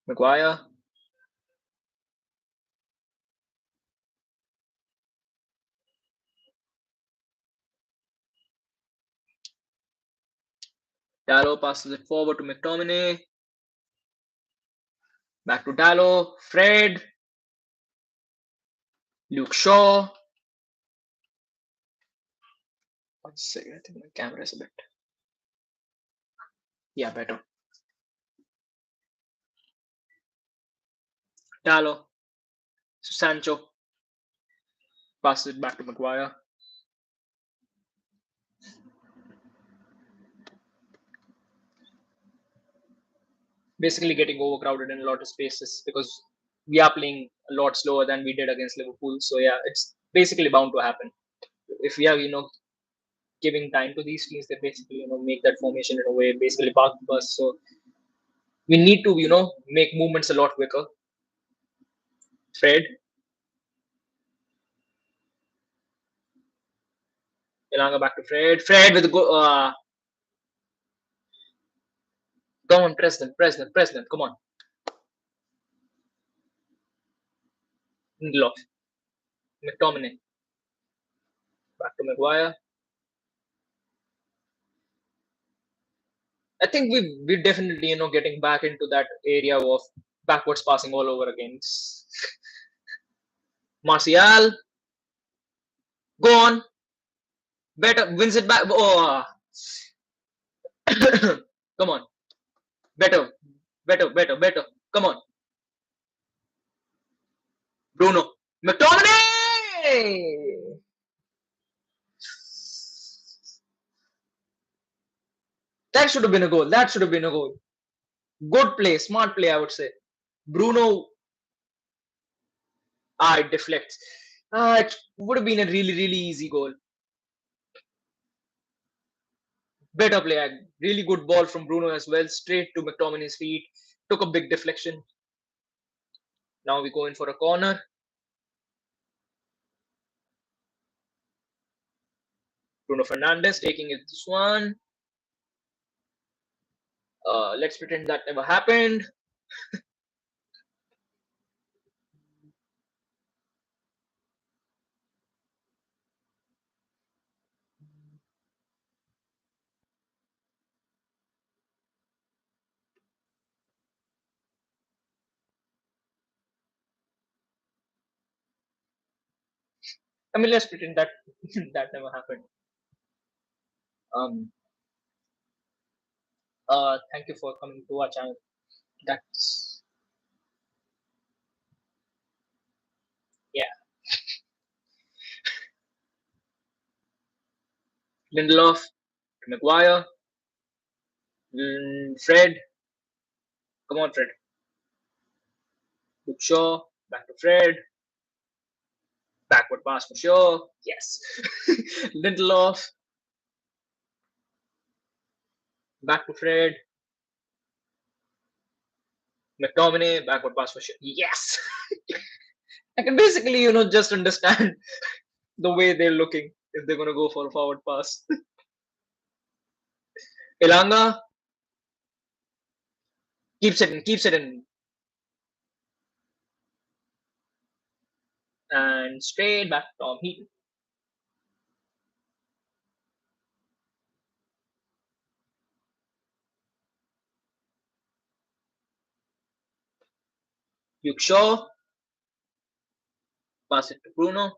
Speaker 1: Maguire. Dallo passes it forward to McTominay. Back to Dallo. Fred. Luke Shaw. One second, I think my camera is a bit. Yeah, better. Dallo. Sancho passes it back to Maguire. Basically getting overcrowded in a lot of spaces because we are playing a lot slower than we did against Liverpool. So yeah, it's basically bound to happen. If we are, giving time to these teams, they basically, make that formation in a way, basically park the bus. So we need to, make movements a lot quicker. Fred, Elanga back to Fred. Fred with a go. Come on, press them, press them, press them. Come on. Lindelof, McTominay, back to Maguire. I think we definitely, getting back into that area of backwards passing all over again. Martial, go on, better, wins it back. Oh, come on, better, better, better, better. Come on, Bruno, McTominay. That should have been a goal. That should have been a goal. Good play, smart play, I would say. Bruno, it deflects. It would have been a really, really easy goal. Better play. Really good ball from Bruno as well. Straight to McTominay's feet. Took a big deflection. Now we go in for a corner. Bruno Fernandes taking it this one. Let's pretend that never happened. I mean, let's pretend that that never happened. Um. Thank you for coming to our channel. That's yeah. Lindelof, Maguire, Fred. Come on, Fred. Luke Shaw, back to Fred. Backward pass for sure. Yes. Lindelof, back to Fred. McTominay, backward pass for sure. Yes. I can basically, just understand the way they're looking if they're going to go for a forward pass. Elanga keeps it in, keeps it in. And straight back to Tom Heaton. Luke Shaw, pass it to Bruno.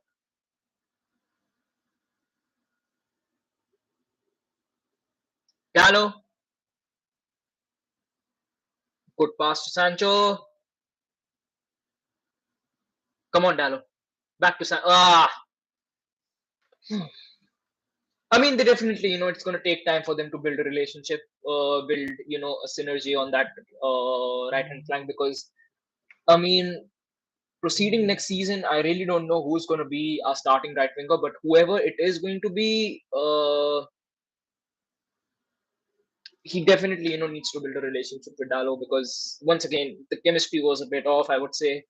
Speaker 1: Gallo, good pass to Sancho. Come on, Dallo. Back to Sancho. I mean, they definitely, it's going to take time for them to build a relationship, build, a synergy on that right hand flank because, I mean, proceeding next season, I really don't know who's going to be our starting right winger, but whoever it is going to be, he definitely, needs to build a relationship with Dallo because once again, the chemistry was a bit off, I would say.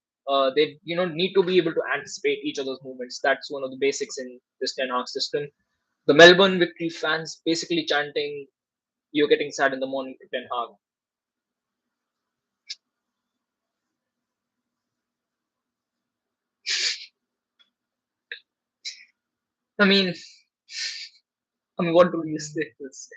Speaker 1: They, need to be able to anticipate each other's movements. That's one of the basics in this Ten Hag system. The Melbourne Victory fans basically chanting, "You're getting sad in the morning" to Ten Hag. I mean, what do you say? This?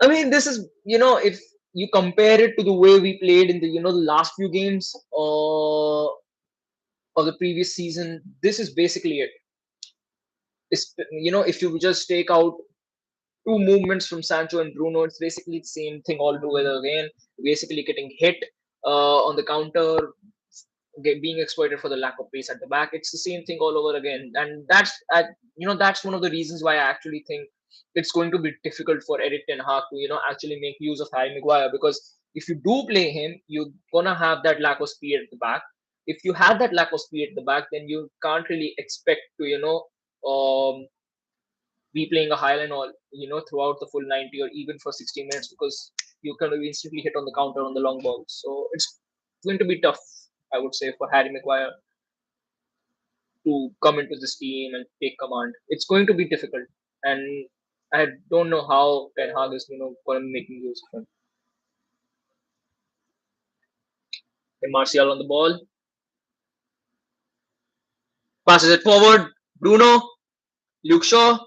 Speaker 1: I mean, this is if you compare it to the way we played in the the last few games of the previous season, this is basically it. It's, if you just take out two movements from Sancho and Bruno, it's basically the same thing all together again. Basically getting hit on the counter, being exploited for the lack of pace at the back. It's the same thing all over again, and that's one of the reasons why I actually think it's going to be difficult for Eric Ten Hag to actually make use of Harry Maguire, because if you do play him, you're gonna have that lack of speed at the back. If you have that lack of speed at the back, then you can't really expect to be playing a highline all throughout the full 90 or even for 60 minutes, because you can instantly hit on the counter on the long ball. So it's going to be tough, I would say, for Harry Maguire to come into this team and take command. It's going to be difficult, and I don't know how Ten Hag is going to making use of him. And Martial on the ball, passes it forward. Bruno, Luke Shaw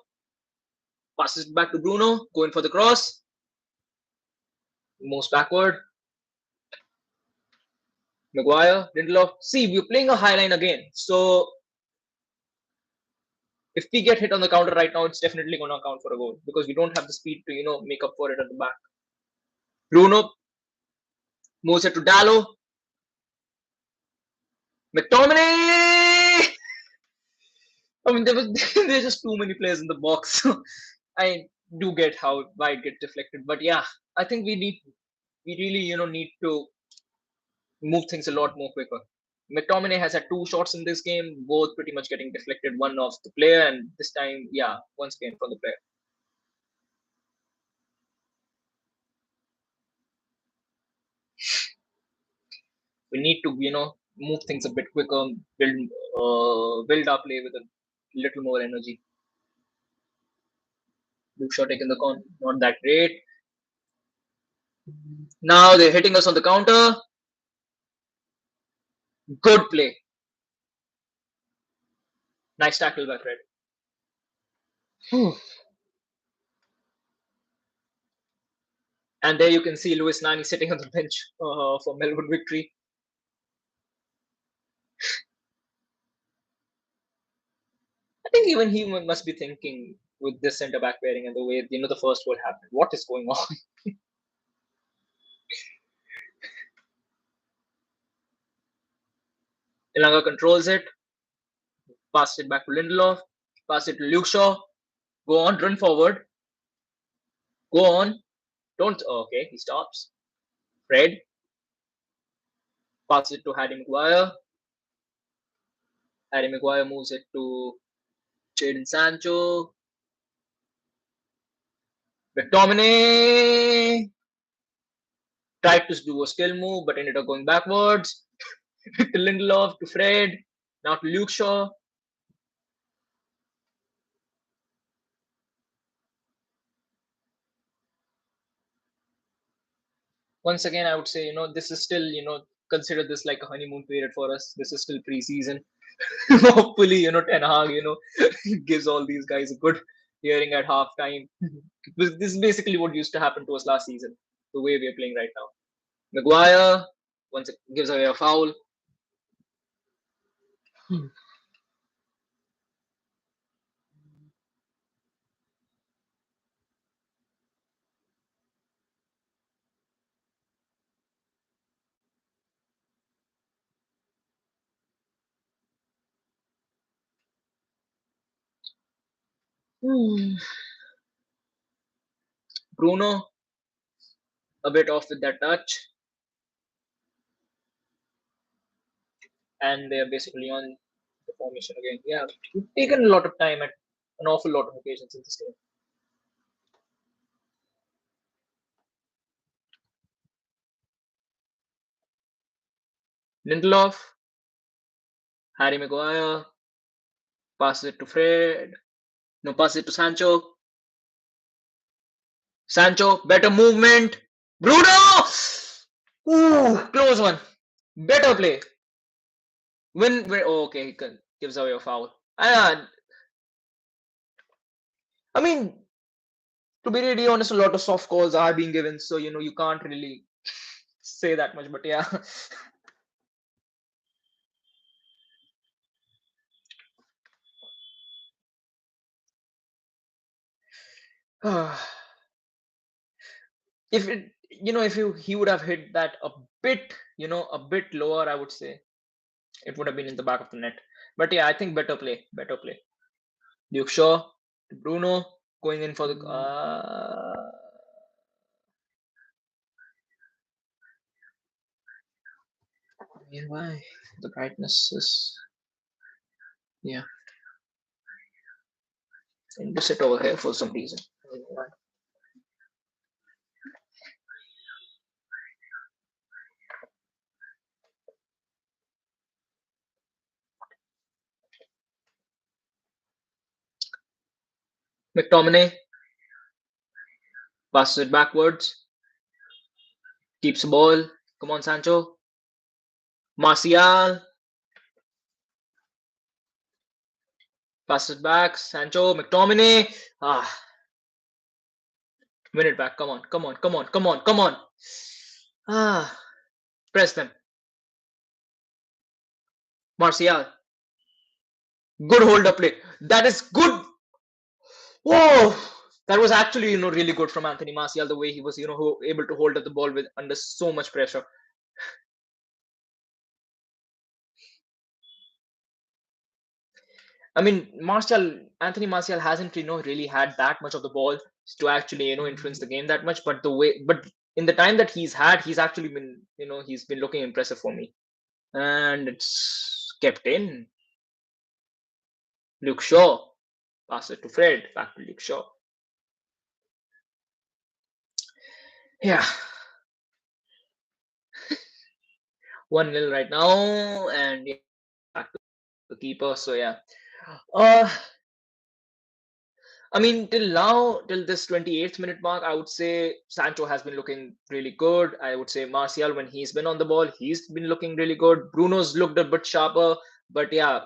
Speaker 1: passes it back to Bruno, going for the cross, moves backward. Maguire, Lindelof. See, we're playing a high line again. So if we get hit on the counter right now, it's definitely going to count for a goal, because we don't have the speed to make up for it at the back. Bruno moves it to Dallo. McTominay. I mean, there's just too many players in the box. I do get why it gets deflected, but yeah, I think we really need to move things a lot more quicker. McTominay has had two shots in this game, both pretty much getting deflected, one off the player, and this time, yeah, once again from the player. We need to move things a bit quicker, build our play with a little more energy. Luke Shaw taking the con, not that great. Now they're hitting us on the counter. Good play. Nice tackle by Fred. And there you can see Lewis Nani sitting on the bench for Melbourne victory. I think even he must be thinking with this centre back pairing and the way the first goal happened. What is going on? Ilanga controls it. Pass it back to Lindelof. Pass it to Luke Shaw. Go on, run forward. Go on. Don't. Okay, he stops. Fred. Pass it to Harry Maguire. Harry Maguire moves it to Jadon Sancho. McTominay tried to do a skill move, but ended up going backwards. To Lindelof, to Fred, now to Luke Shaw. Once again, I would say, this is still, consider this like a honeymoon period for us. This is still pre-season. Hopefully, Ten Hag, gives all these guys a good hearing at halftime. This is basically what used to happen to us last season, the way we are playing right now. Maguire, once it gives away a foul. Bruno, a bit off with that touch. And they're basically on the formation again. Yeah, we've taken a lot of time at an awful lot of occasions in this game. Lindelof, Harry Maguire, passes it to Fred. No, passes it to Sancho. Sancho, better movement. Bruno! Ooh, close one. Better play. Oh, okay, he gives away a foul. I mean, to be really honest, a lot of soft calls are being given, so you can't really say that much. But yeah. If it, if he would have hit that a bit, a bit lower, I would say It would have been in the back of the net. But yeah, I think better play, better play. Luke Shaw to Bruno going in for the. Why the brightness is, yeah, and to sit over here for some reason. McTominay passes it backwards, keeps the ball. Come on, Sancho. Martial passes it back. Sancho, McTominay. Win it back. Come on, come on, come on, come on, come on. Press them. Martial. Good hold up play. That is good. Whoa. That was actually, really good from Anthony Martial, the way he was, able to hold up the ball with under so much pressure. I mean, Anthony Martial hasn't, really had that much of the ball to actually, influence the game that much. But in the time that he's had, he's actually been, he's been looking impressive for me. And it's kept in. Luke Shaw, pass it to Fred, back to Luke Shaw. Yeah. 1-0 right now, and yeah, back to the keeper. So yeah. I mean, till now, till this 28th minute mark, I would say Sancho has been looking really good. I would say Martial, when he's been on the ball, he's been looking really good. Bruno's looked a bit sharper, but yeah,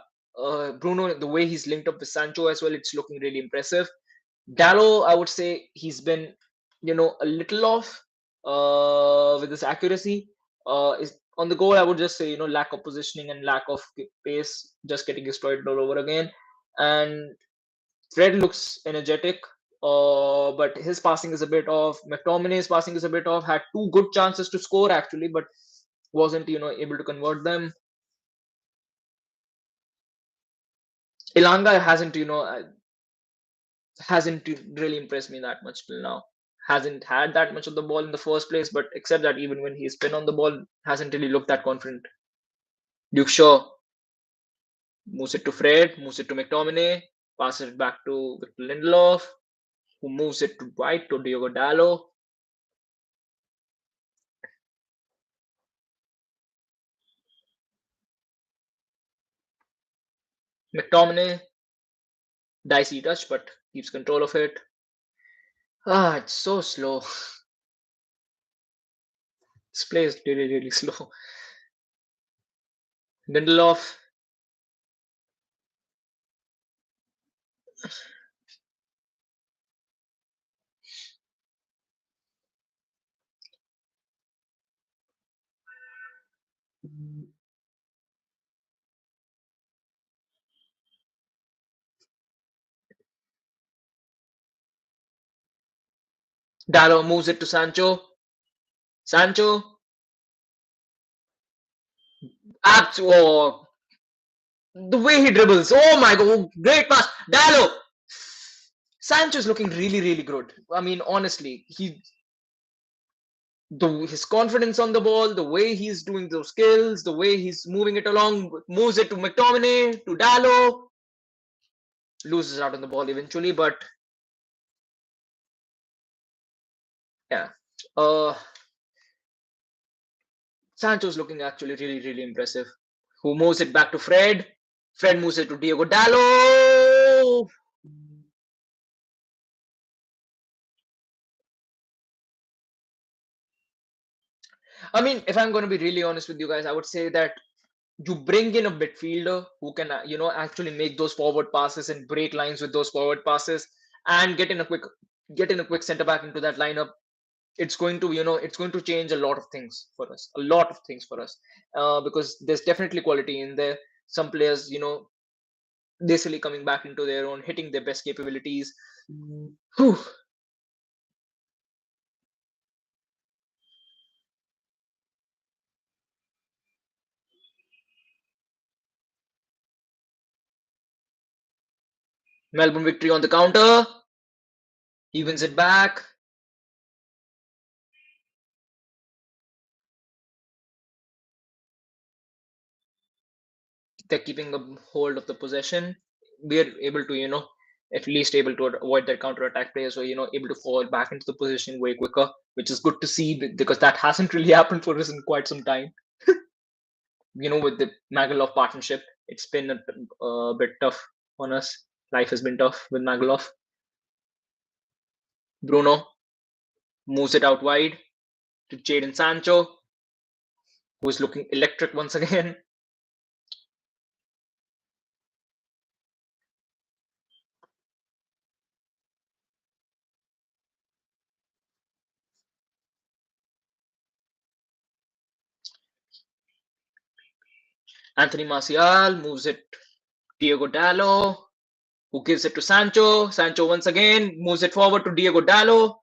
Speaker 1: Bruno, the way he's linked up with Sancho as well, it's looking really impressive. Dallo, I would say he's been, a little off with his accuracy. Is on the goal, I would just say, lack of positioning and lack of pace, just getting destroyed all over again. And Fred looks energetic, but his passing is a bit off. McTominay's passing is a bit off. Had two good chances to score actually, but wasn't able to convert them. Ilanga hasn't really impressed me that much till now. Hasn't had that much of the ball in the first place, but except that even when he's been on the ball, hasn't really looked that confident. Luke Shaw moves it to Fred, moves it to McTominay, passes it back to Victor Lindelof, who moves it to right to Diogo Dallo. McTominay, dicey touch, but keeps control of it. It's so slow. This play is really, really slow. Lindelof. Dallo moves it to Sancho. Sancho. Oh, the way he dribbles. Oh my god. Great pass. Dallo. Sancho's looking really, really good. I mean, honestly, his confidence on the ball, the way he's doing those skills, the way he's moving it along, moves it to McTominay, to Dallo, loses out on the ball eventually, but yeah. Sancho's looking actually really, really impressive. Who moves it back to Fred? Fred moves it to Diogo Dallo. I mean, if I'm going to be really honest with you guys, I would say that you bring in a midfielder who can, actually make those forward passes and break lines with those forward passes, and get in a quick center back into that lineup. It's going to, it's going to change a lot of things for us, because there's definitely quality in there. Some players, basically coming back into their own, hitting their best capabilities. Whew. Melbourne victory on the counter. He wins it back. They're keeping a hold of the possession. We're able to, at least able to avoid their counter attack players, or able to fall back into the position way quicker, which is good to see because that hasn't really happened for us in quite some time. With the Magalov partnership, it's been a bit tough on us. Life has been tough with Magalov. Bruno moves it out wide to Jadon Sancho, who is looking electric once again. Anthony Martial moves it Diego Dallo, who gives it to Sancho. Sancho once again moves it forward to Diego Dallo.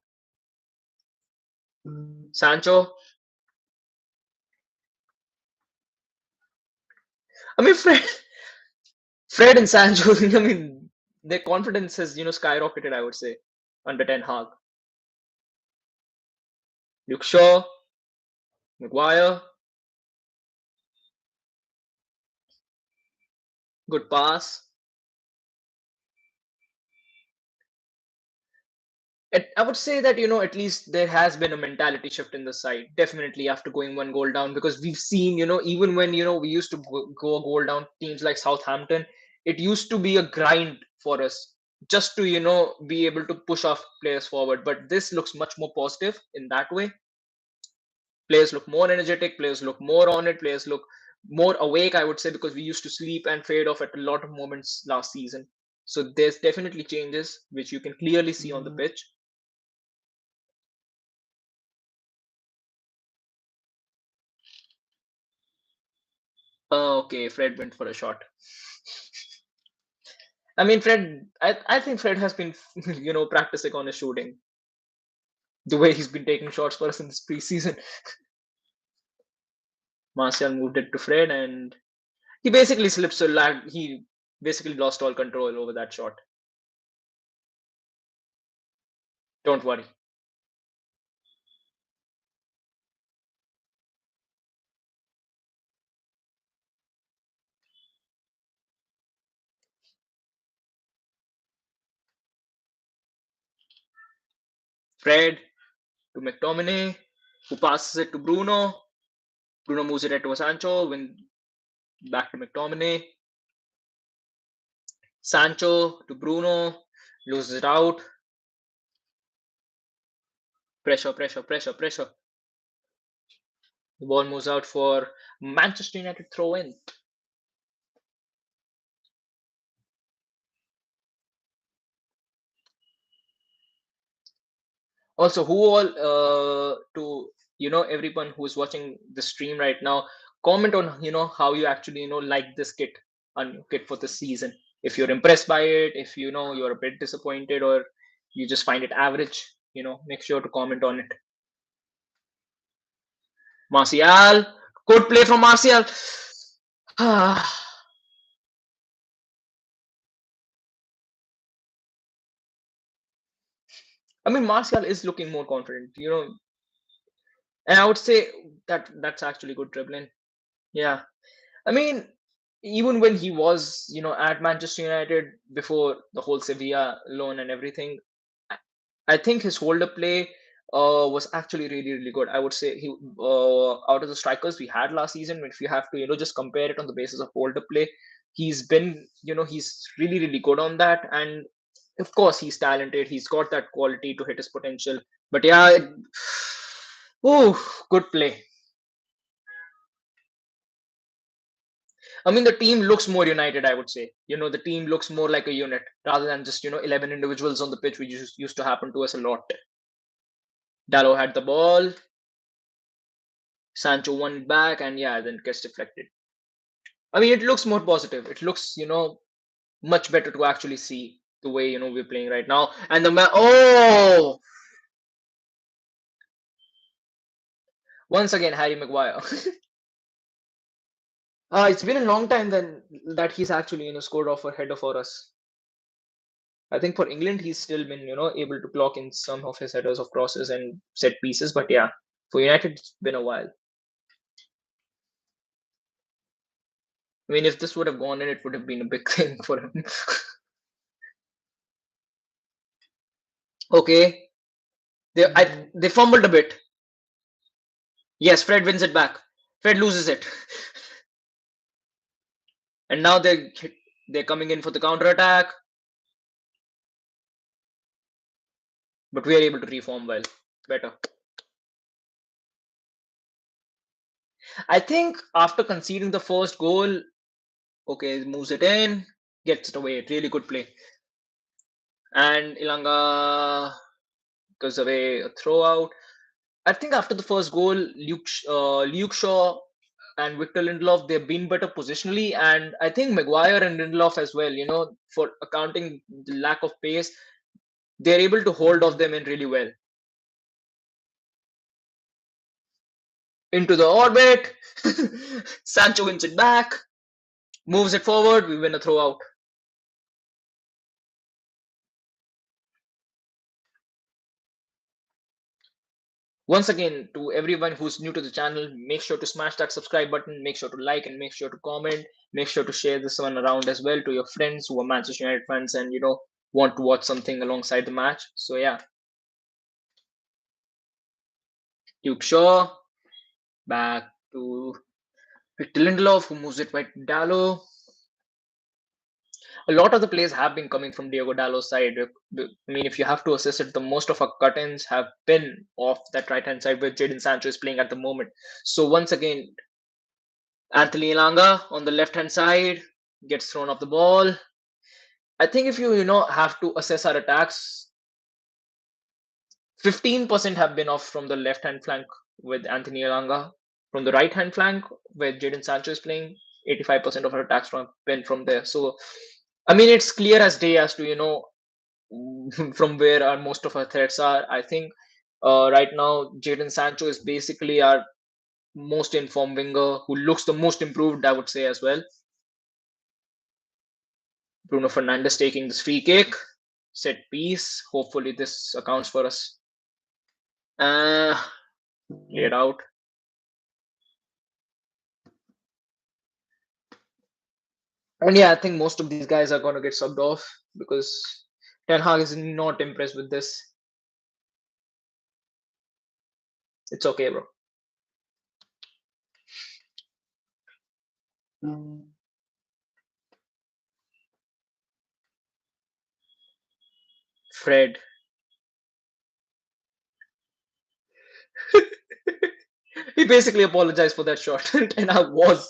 Speaker 1: Sancho. I mean, Fred and Sancho. I mean, their confidence has skyrocketed. I would say under Ten Hag. Luke Shaw, Maguire, good pass. I would say that at least there has been a mentality shift in the side, definitely after going one goal down, because we've seen even when we used to go a goal down, teams like Southampton, it used to be a grind for us just to be able to push off players forward. But this looks much more positive in that way. Players look more energetic, players look more on it, players look more awake, I would say, because we used to sleep and fade off at a lot of moments last season. So there's definitely changes which you can clearly see on the pitch. Okay, Fred went for a shot. I mean, I think Fred has been, practicing on his shooting. The way he's been taking shots for us in this preseason. Martial moved it to Fred, and he basically slipped. So he basically lost all control over that shot. Don't worry. Fred to McTominay, who passes it to Bruno. Bruno moves it to Sancho, when back to McTominay. Sancho to Bruno, loses it out. Pressure, pressure, pressure, pressure. The ball moves out for Manchester United throw in. Also, who all to everyone who is watching the stream right now, comment on how you actually like this kit for the season. If you're impressed by it, if you're a bit disappointed, or you just find it average, make sure to comment on it. Martial, good play from Martial. I mean, Martial is looking more confident, and I would say that that's actually good dribbling. Yeah, I mean, even when he was, at Manchester United before the whole Sevilla loan and everything, I I think his hold up play was actually really, really good. I would say he out of the strikers we had last season, if you have to, just compare it on the basis of hold up play, he's been, he's really, really good on that. And of course, he's talented. He's got that quality to hit his potential. But yeah, oh, good play. I mean, the team looks more united, I would say. The team looks more like a unit rather than just, 11 individuals on the pitch, which used to happen to us a lot. Dallo had the ball. Sancho won it back, and yeah, then gets deflected. I mean, it looks more positive. It looks, much better to actually see the way, we're playing right now. And oh! Once again, Harry Maguire. It's been a long time then that he's actually, scored off a header for us. I think for England, he's still been, able to clock in some of his headers of crosses and set pieces. But yeah, for United, it's been a while. I mean, if this would have gone in, it would have been a big thing for him. Okay, they fumbled a bit. Yes, Fred wins it back. Fred loses it, and now they're coming in for the counter attack. But we are able to reform well, better. I think after conceding the first goal, okay, moves it in, gets it away. Really good play. And Ilanga goes away, a throw out. I think after the first goal, Luke Shaw and Victor Lindelof, they've been better positionally. And I think Maguire and Lindelof as well, for accounting the lack of pace, they're able to hold off them in really well. Into the orbit. Sancho wins it back, moves it forward, we win a throw out. Once again, to everyone who's new to the channel, make sure to smash that subscribe button, make sure to like and make sure to comment, make sure to share this one around as well to your friends who are Manchester United fans and want to watch something alongside the match. So yeah, Luke Shaw back to Victor Lindelof, who moves it right to Dallo. A lot of the plays have been coming from Diego Dallo's side. I mean, if you have to assess it, the most of our cut-ins have been off that right-hand side where Jadon Sancho is playing at the moment. So once again, Anthony Elanga on the left-hand side gets thrown off the ball. I think if you have to assess our attacks, 15% have been off from the left-hand flank with Anthony Elanga. From the right-hand flank where Jadon Sancho is playing, 85% of our attacks have been from there. So I mean, it's clear as day as to from where most of our threats are. I think right now Jadon Sancho is basically our most informed winger who looks the most improved, I would say as well. Bruno Fernandes taking this free kick, set piece. Hopefully this accounts for us. Laid out. And yeah, I think most of these guys are going to get subbed off because Ten Hag is not impressed with this. It's okay, bro. Fred. He basically apologized for that shot, and I was.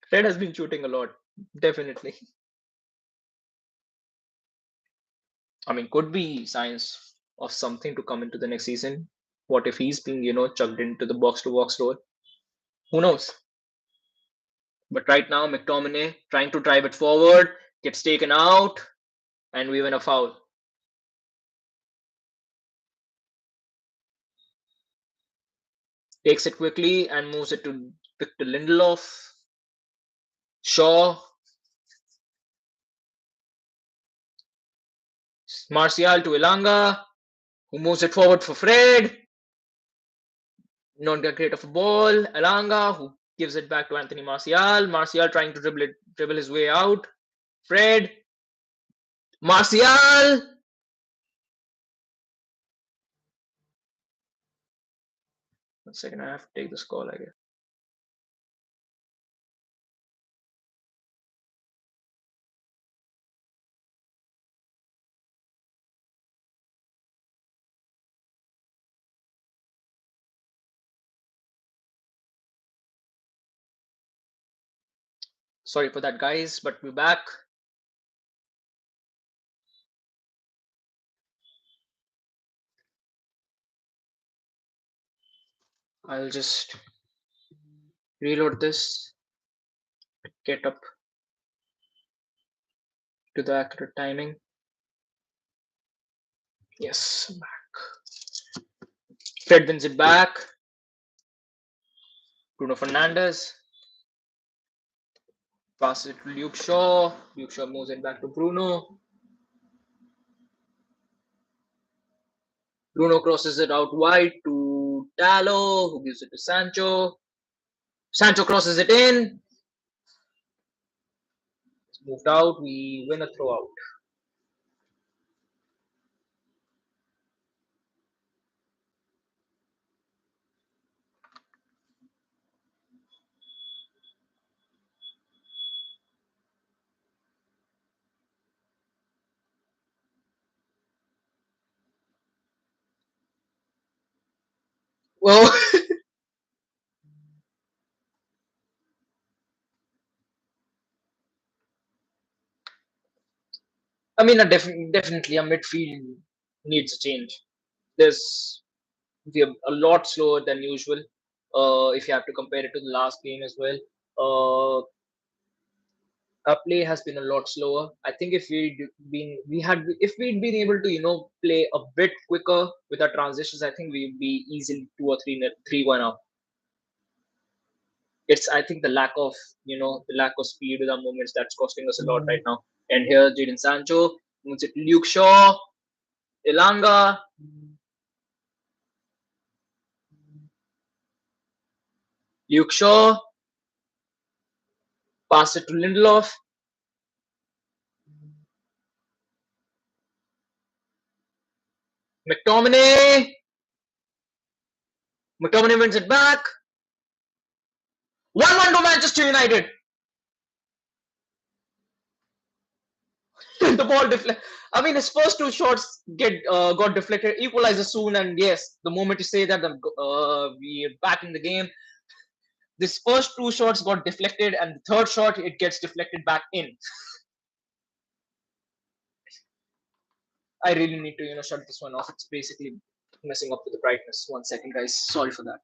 Speaker 1: Fred has been shooting a lot, definitely. I mean, could be signs of something to come into the next season. What if he's being, chucked into the box-to-box role? Who knows? But right now, McTominay trying to drive it forward, gets taken out, and we win a foul. Takes it quickly and moves it to Victor Lindelof. Shaw. Martial to Elanga, who moves it forward for Fred. Not that great of a ball. Elanga, who gives it back to Anthony Martial. Martial trying to dribble his way out. Fred. Martial. One second, I have to take this call, I guess. Sorry for that, guys, but we're back. I'll just reload this, get up to the accurate timing. Yes, I'm back. Fred wins it back. Bruno Fernandes. Pass it to Luke Shaw. Luke Shaw moves it back to Bruno. Bruno crosses it out wide to Dallo, who gives it to Sancho. Sancho crosses it in. It's moved out. We win a throw out. Well, I mean, definitely a midfield needs a change. There's we're a lot slower than usual. If you have to compare it to the last game as well, our play has been a lot slower. I think if we'd been able to play a bit quicker with our transitions, I think we'd be easily 2 or 3-1 up. It's I think the lack of speed with our movements that's costing us a lot right now. And here, Jadon Sancho moves it to Luke Shaw, Elanga, Luke Shaw, pass it to Lindelof, McTominay. McTominay wins it back. 1-1 to Manchester United. The ball deflect. I mean, his first two shots got deflected. Equalizer soon, and yes, the moment you say that we're back in the game, this first two shots got deflected, and the third shot it gets deflected back in. I really need to shut this one off. It's basically messing up with the brightness. 1 second, guys. Sorry for that.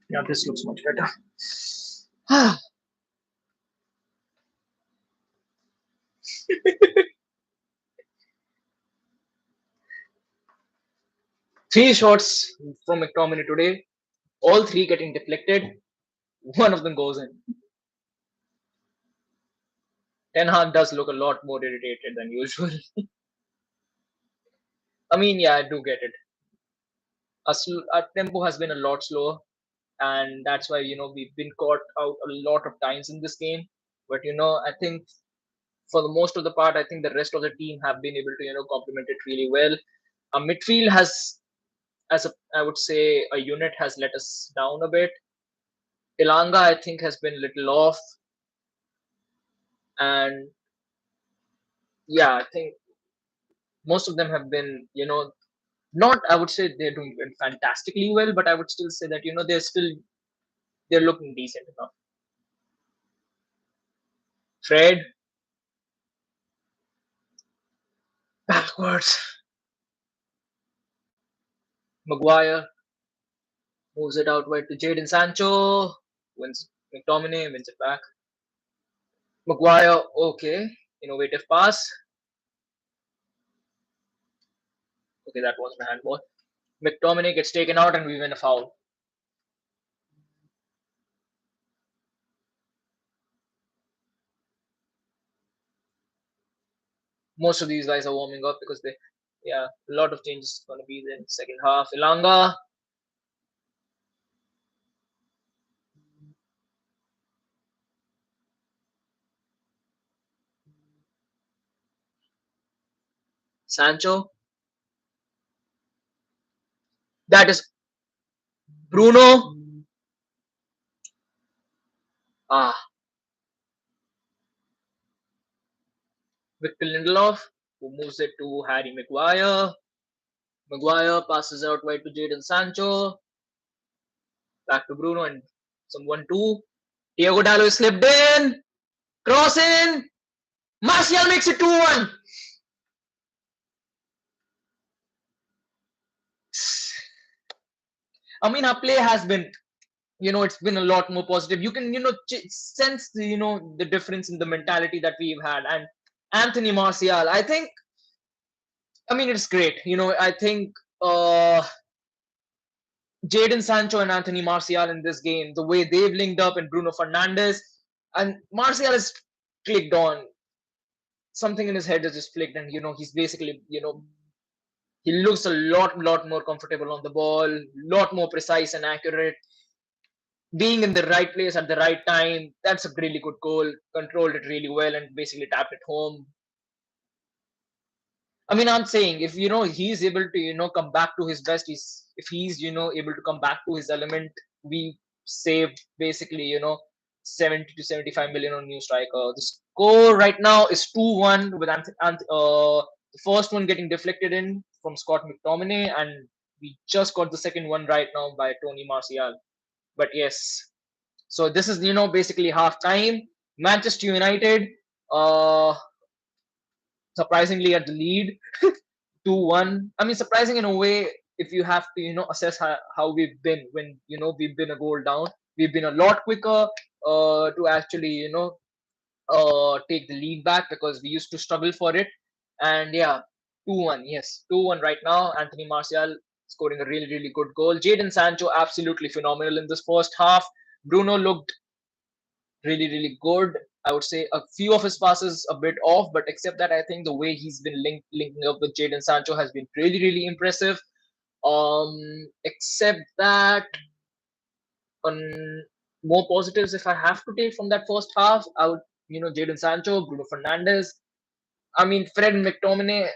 Speaker 1: Yeah, this looks much better. Three shots from McTominay today, all three getting deflected. One of them goes in. Ten Hag does look a lot more irritated than usual. I mean, yeah, I do get it. Our tempo has been a lot slower, and that's why we've been caught out a lot of times in this game. But I think for the most of the part, I think the rest of the team have been able to complement it really well. Our midfield has, I would say, a unit has let us down a bit. Ilanga, I think, has been a little off, and yeah, I think most of them have been not, I would say they're doing fantastically well, but I would still say that they're looking decent enough. Fred backwards. Maguire moves it out wide to Jadon Sancho. Wins McTominay, wins it back. Maguire, okay. Innovative pass. Okay, that wasn't a handball. McTominay gets taken out and we win a foul. Most of these guys are warming up because a lot of changes going to be there in the second half. Ilanga. Sancho. That is Bruno. Ah, Victor Lindelof, who moves it to Harry Maguire. Maguire passes out wide to Jadon Sancho. Back to Bruno and some 1-2. Diego Dallo is slipped in. Cross in. Martial makes it 2-1. I mean, our play has been it's been a lot more positive. You can, sense the, the difference in the mentality that we've had. And Anthony Martial, I mean, it's great. I think Jadon Sancho and Anthony Martial in this game, the way they've linked up, and Bruno Fernandes, and Martial has clicked on something in his head has just clicked, and he's basically, he looks a lot more comfortable on the ball, lot more precise and accurate, being in the right place at the right time. That's a really good goal. Controlled it really well and basically tapped it home. I mean, I'm saying if he's able to come back to his best, if he's able to come back to his element, we saved basically 70 to 75 million on new striker. The score right now is 2-1 with the first one getting deflected in from Scott McTominay, and we just got the second one right now by Tony Martial. But yes, so this is basically half time. Manchester United, uh, surprisingly at the lead, 2-1. I mean, surprising in a way if you have to assess how we've been when we've been a goal down. We've been a lot quicker to actually take the lead back because we used to struggle for it. And yeah, 2-1. Yes, 2-1 right now. Anthony Martial scoring a really good goal. Jadon Sancho absolutely phenomenal in this first half. Bruno looked really good. I would say a few of his passes a bit off, but except that, I think the way he's been linking up with Jadon Sancho has been really impressive. Except that, on more positives, if I have to take from that first half, I would Jadon Sancho, Bruno Fernandes. I mean, Fred and McTominay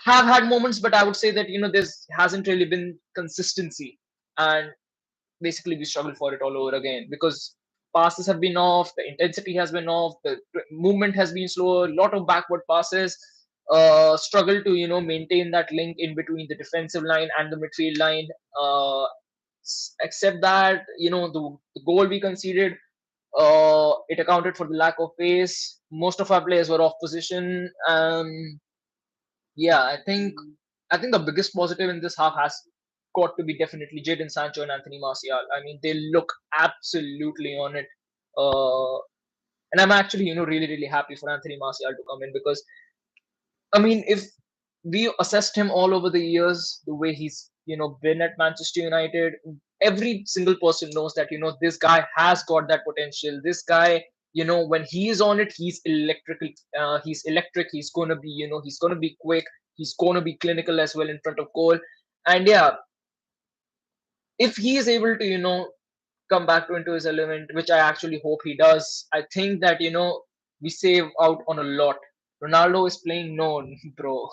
Speaker 1: have had moments, but I would say that there's hasn't really been consistency, and basically we struggle for it all over again because passes have been off, the intensity has been off, the movement has been slower, a lot of backward passes. Struggle to maintain that link in between the defensive line and the midfield line. Except that the goal we conceded, it accounted for the lack of pace. Most of our players were off position. Yeah, I think the biggest positive in this half has got to be definitely Jadon Sancho and Anthony Martial. I mean, they look absolutely on it. Uh, and I'm actually, really happy for Anthony Martial to come in because, I mean, if we assessed him all over the years, the way he's, been at Manchester United, every single person knows that, this guy has got that potential. This guy, when he is on it, he's electrical. He's electric. He's going to be, he's going to be quick. He's going to be clinical as well in front of goal. And yeah, if he is able to, come back into his element, which I actually hope he does, I think that, we save out on a lot. Ronaldo is playing, no, bro.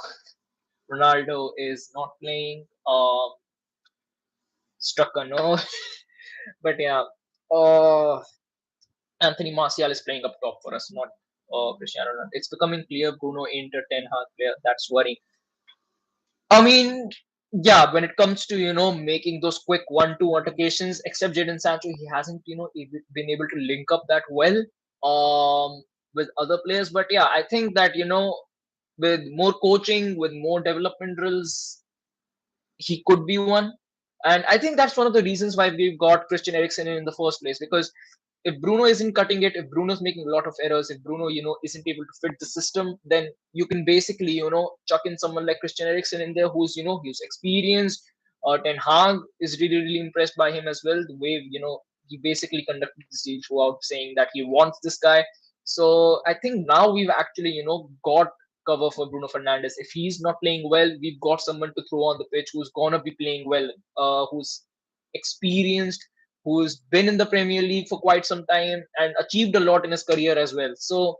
Speaker 1: Ronaldo is not playing. Struck a no. But yeah, uh, Anthony Martial is playing up top for us, not Cristiano Ronaldo. It's becoming clear Bruno ain't a Ten Hag player. That's worrying. I mean, yeah, when it comes to making those quick 1-2 altercations, except Jadon Sancho, he hasn't been able to link up that well with other players. But yeah, I think that with more coaching, with more development drills, he could be one. And I think that's one of the reasons why we've got Christian Eriksen in the first place. Because if Bruno isn't cutting it, if Bruno's making a lot of errors, if Bruno, isn't able to fit the system, then you can basically, chuck in someone like Christian Eriksen in there who's, who's experienced. Ten Hag is really impressed by him as well. The way, he basically conducted this deal throughout, saying that he wants this guy. So I think now we've actually, got cover for Bruno Fernandes. If he's not playing well, we've got someone to throw on the pitch who's gonna be playing well, who's experienced, who's been in the Premier League for quite some time and achieved a lot in his career as well. So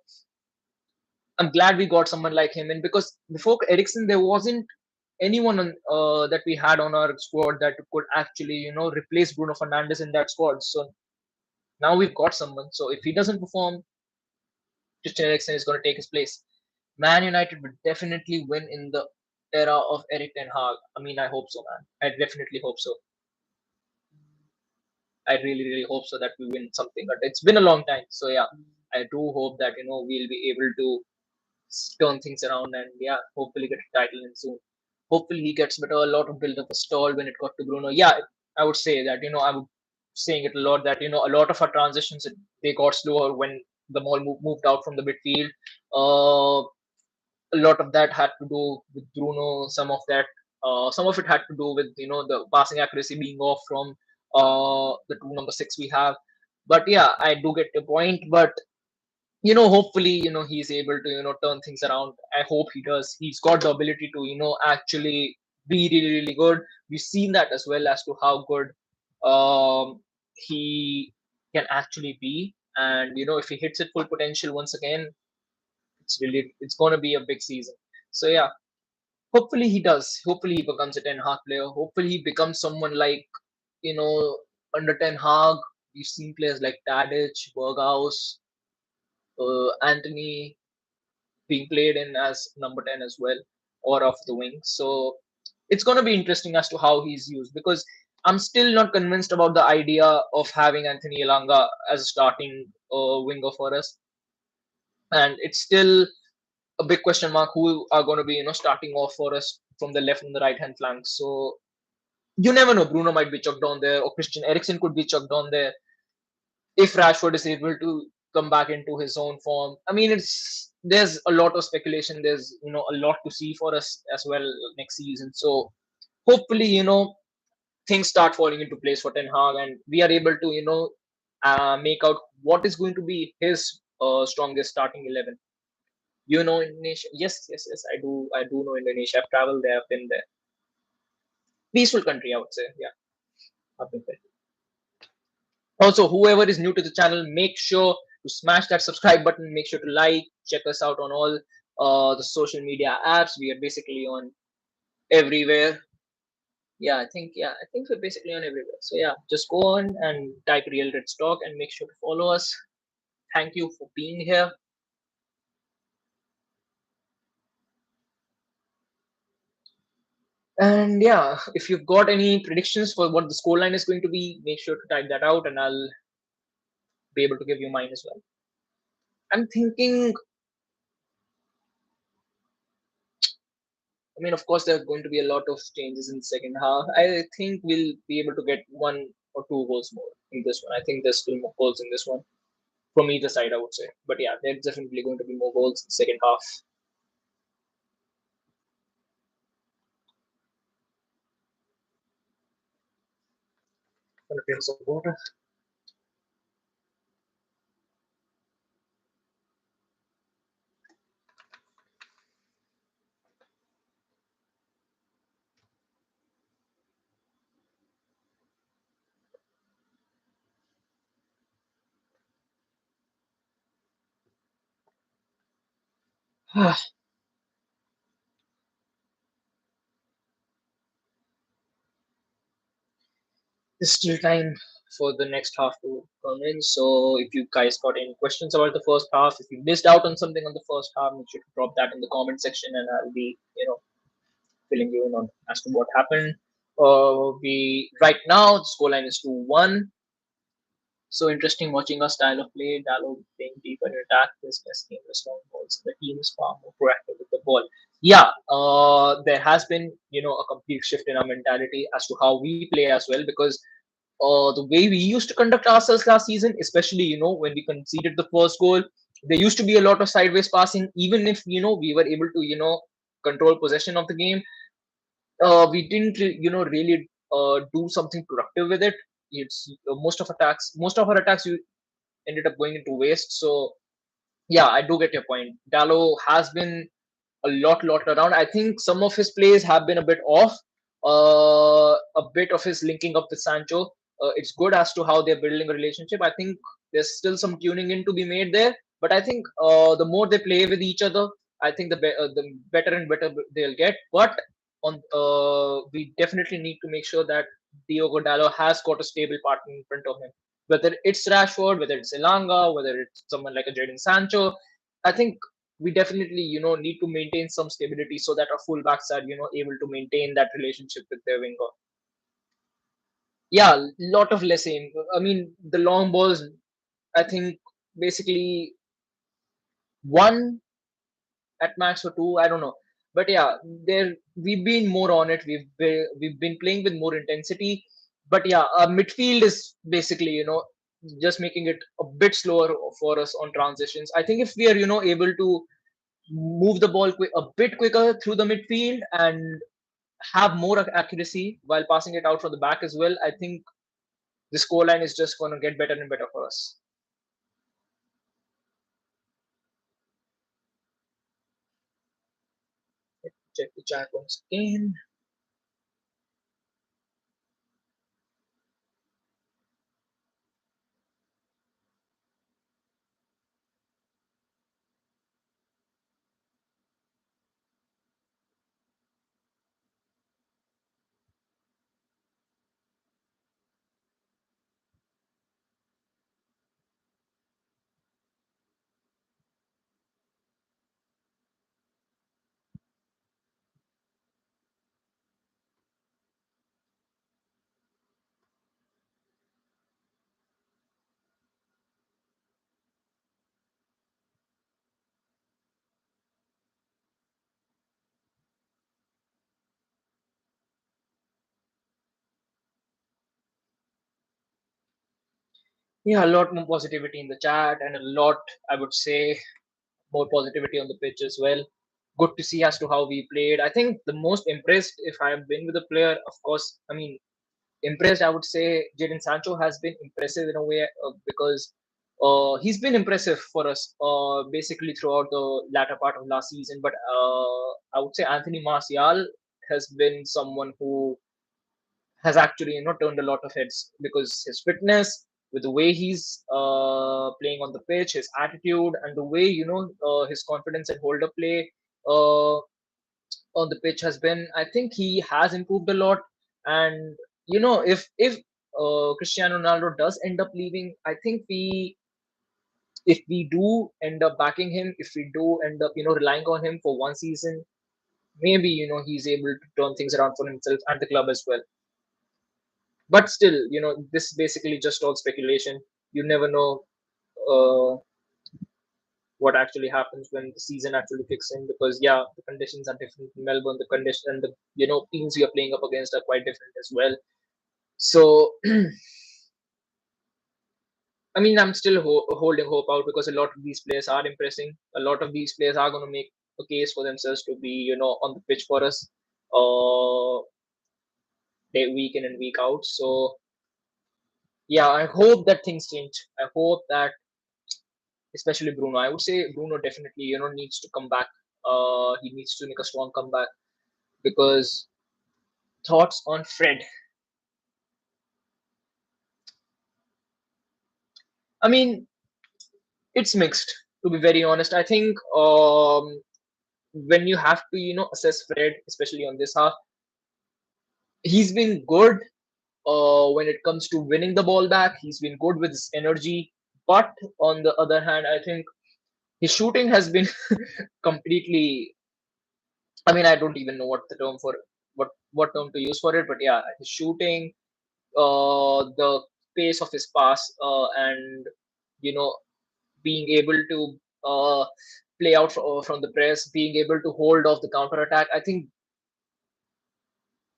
Speaker 1: I'm glad we got someone like him in because before Eriksen, there wasn't anyone that we had on our squad that could actually, replace Bruno Fernandes in that squad. So now we've got someone. So if he doesn't perform, Christian Eriksen is going to take his place. Man United would definitely win in the era of Eric Ten Hag. I mean, I hope so, man. I definitely hope so. I really hope so that we win something. But it's been a long time, so yeah, I do hope that we'll be able to turn things around and yeah, hopefully get a title in soon. Hopefully he gets better. A lot of build up a stall when it got to Bruno. Yeah, I would say that I would. saying it a lot that a lot of our transitions, they got slower when the ball moved out from the midfield. A lot of that had to do with Bruno. Some of it had to do with the passing accuracy being off from the two number six we have. But yeah, I do get the point. But hopefully he's able to turn things around. I hope he does. He's got the ability to actually be really really good. We've seen that as well as to how good he can actually be. And if he hits it full potential once again, it's going to be a big season. So yeah, hopefully he does. Hopefully he becomes a Ten Hag player. Hopefully he becomes someone like you know under Ten Hag. We've seen players like Tadic, Berghaus, Anthony being played in as number 10 as well, or off the wing. So it's going to be interesting as to how he's used, because I'm still not convinced about the idea of having Anthony Elanga as a starting winger for us. And it's still a big question mark who are going to be starting off for us from the left and the right hand flank. So you never know. Bruno might be chucked down there, or Christian Eriksen could be chucked down there if Rashford is able to come back into his own form. I mean, there's a lot of speculation. There's a lot to see for us as well next season. So hopefully things start falling into place for Ten Hag, and we are able to make out what is going to be his strongest starting 11. Indonesia? Yes, yes, yes. I do know Indonesia. I've traveled there. I've been there. Peaceful country, I would say. Yeah, I've been there. Also, whoever is new to the channel, make sure to smash that subscribe button. Make sure to like, check us out on all the social media apps. We are basically on everywhere. Yeah, I think we're basically on everywhere. So yeah, just go on and type Real Red Stock and make sure to follow us. Thank you for being here. And yeah, if you've got any predictions for what the scoreline is going to be, make sure to type that out and I'll be able to give you mine as well. I'm thinking, I mean, of course, there are going to be a lot of changes in the second half. I think we'll be able to get one or two goals more in this one. I think there's still more goals in this one from either side, I would say. But yeah, there's definitely going to be more goals in the second half. Gonna drink some water. There's still time for the next half to come in. So if you guys got any questions about the first half, if you missed out on something on the first half, make sure to drop that in the comment section, and I'll be filling you in on as to what happened. We right now the scoreline is 2-1. So interesting watching our style of play. Dallo playing deeper in attack, this best game with strong balls. The team is far more proactive with the ball. Yeah, there has been a complete shift in our mentality as to how we play as well, because the way we used to conduct ourselves last season, especially when we conceded the first goal, there used to be a lot of sideways passing. Even if we were able to control possession of the game, we didn't really do something productive with it. It's most of our attacks you ended up going into waste. So yeah, I do get your point. Dallo has been a lot around. I think some of his plays have been a bit off. A bit of his linking up with Sancho. It's good as to how they're building a relationship. I think there's still some tuning in to be made there. But I think the more they play with each other, I think the better and better they'll get. But on we definitely need to make sure that Diogo Dallo has got a stable partner in front of him. Whether it's Rashford, whether it's Elanga, whether it's someone like a Jadon Sancho, I think we definitely need to maintain some stability so that our fullbacks are able to maintain that relationship with their winger. Yeah, lot of less aim. I mean, the long balls, I think basically one at max or two, I don't know. But yeah, there we've been more on it. We've been playing with more intensity. But yeah, midfield is basically, just making it a bit slower for us on transitions. I think if we are, able to move the ball a bit quicker through the midfield and have more accuracy while passing it out from the back as well, I think the scoreline is just going to get better and better for us. Check the chat once again. Yeah, a lot more positivity in the chat and a lot, I would say, more positivity on the pitch as well. Good to see as to how we played. I think the most impressed, if I have been with a player, of course, I mean, impressed, I would say Jadon Sancho has been impressive in a way, because he's been impressive for us basically throughout the latter part of last season. But I would say Anthony Martial has been someone who has actually, turned a lot of heads because his fitness, with the way he's playing on the pitch, his attitude, and the way, his confidence and hold up play uh, on the pitch has been. I think he has improved a lot. And if Cristiano Ronaldo does end up leaving, I think if we do end up backing him, if we do end up, relying on him for one season, maybe, he's able to turn things around for himself and the club as well. But still, this is basically just all speculation. You never know uh, what actually happens when the season actually kicks in, because yeah, the conditions are different in Melbourne. The condition and the teams we are playing up against are quite different as well. So I mean, I'm still holding hope out because a lot of these players are impressing. A lot of these players are going to make a case for themselves to be, on the pitch for us, uh, day week in and week out. So yeah, I hope that things change. I hope that, especially Bruno, I would say Bruno definitely, needs to come back. He needs to make a strong comeback because thoughts on Fred. I mean, it's mixed, to be very honest. I think when you have to, assess Fred, especially on this half, he's been good when it comes to winning the ball back. He's been good with his energy. But on the other hand, I think his shooting has been completely. I mean, I don't even know what the term for what term to use for it. But yeah, his shooting, the pace of his pass, and you know, being able to play out from the press, being able to hold off the counter attack. I think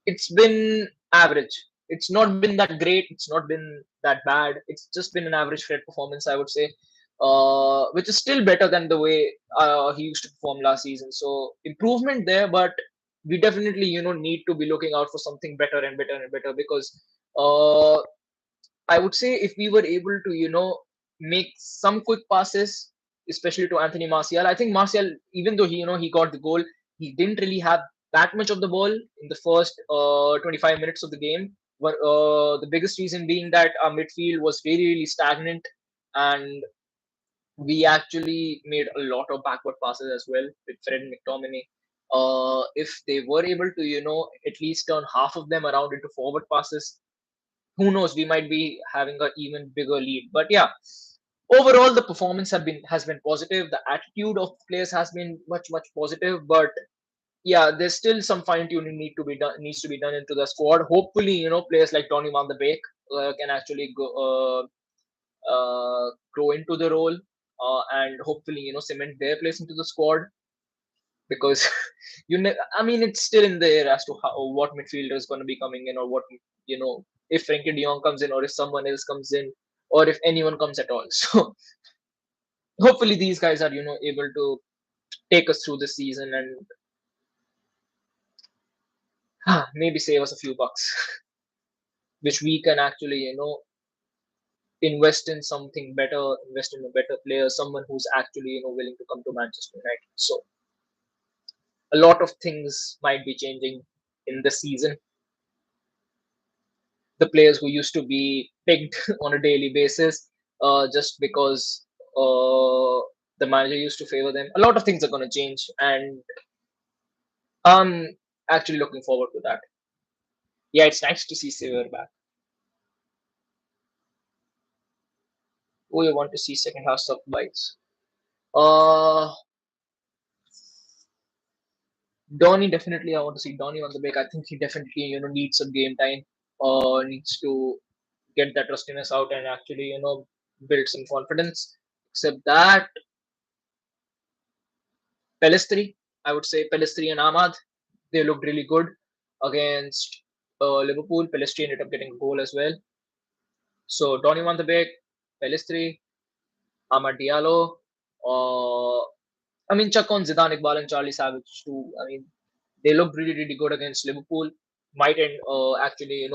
Speaker 1: it's been average. It's not been that great. It's not been that bad. It's just been an average Fred performance, I would say, which is still better than the way he used to perform last season. So improvement there, but we definitely, need to be looking out for something better and better and better because uh, I would say if we were able to, make some quick passes, especially to Anthony Martial. I think Martial, even though he got the goal, he didn't really have that much of the ball in the first 25 minutes of the game. But the biggest reason being that our midfield was really, really stagnant, and we actually made a lot of backward passes as well with Fred and McTominay. If they were able to, at least turn half of them around into forward passes, who knows, we might be having an even bigger lead. But yeah, overall the performance has been positive. The attitude of players has been much much positive. But yeah, there's still some fine tuning needs to be done into the squad. Hopefully, players like Donny van de Beek can actually grow into the role, and hopefully, cement their place into the squad, because I mean, it's still in the air as to what midfielder is going to be coming in, or what, you know if Frankie de Jong comes in or if someone else comes in or if anyone comes at all. So hopefully these guys are able to take us through this season and maybe save us a few bucks, which we can actually invest in something better, invest in a better player, someone who's actually willing to come to Manchester United. So a lot of things might be changing in this season. The players who used to be picked on a daily basis, just because the manager used to favor them, a lot of things are going to change, and I'm actually looking forward to that. Yeah, it's nice to see Silver back. Who you want to see second half of bites? Uh, Donny, definitely. I want to see Donny on the break. I think he definitely needs some game time. Needs to get that rustiness out and actually build some confidence. Except that Pelistri, I would say Pelistri and Ahmad, they looked really good against Liverpool. Pelistri ended up getting a goal as well. So Donny van de Beek, Pelistri, Ahmad Diallo. I mean, chuck on Zidane Iqbal and Charlie Savage too. I mean, they looked really, really good against Liverpool. Might end actually,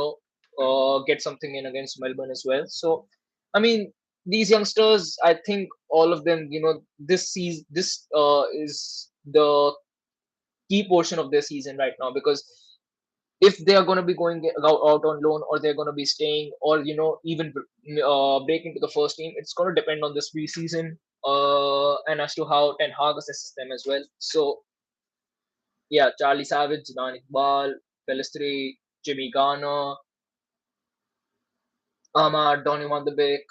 Speaker 1: get something in against Melbourne as well. So, I mean, these youngsters, I think all of them, this season, this is the key portion of their season right now, because if they are going to be going out on loan or they're going to be staying or even breaking to the first team, it's going to depend on this preseason and as to how Ten Hag assesses them as well. So yeah, Charlie Savage, Zidane Iqbal, Pelistri, Jimmy Garner, Ahmad, Donny van de Beek,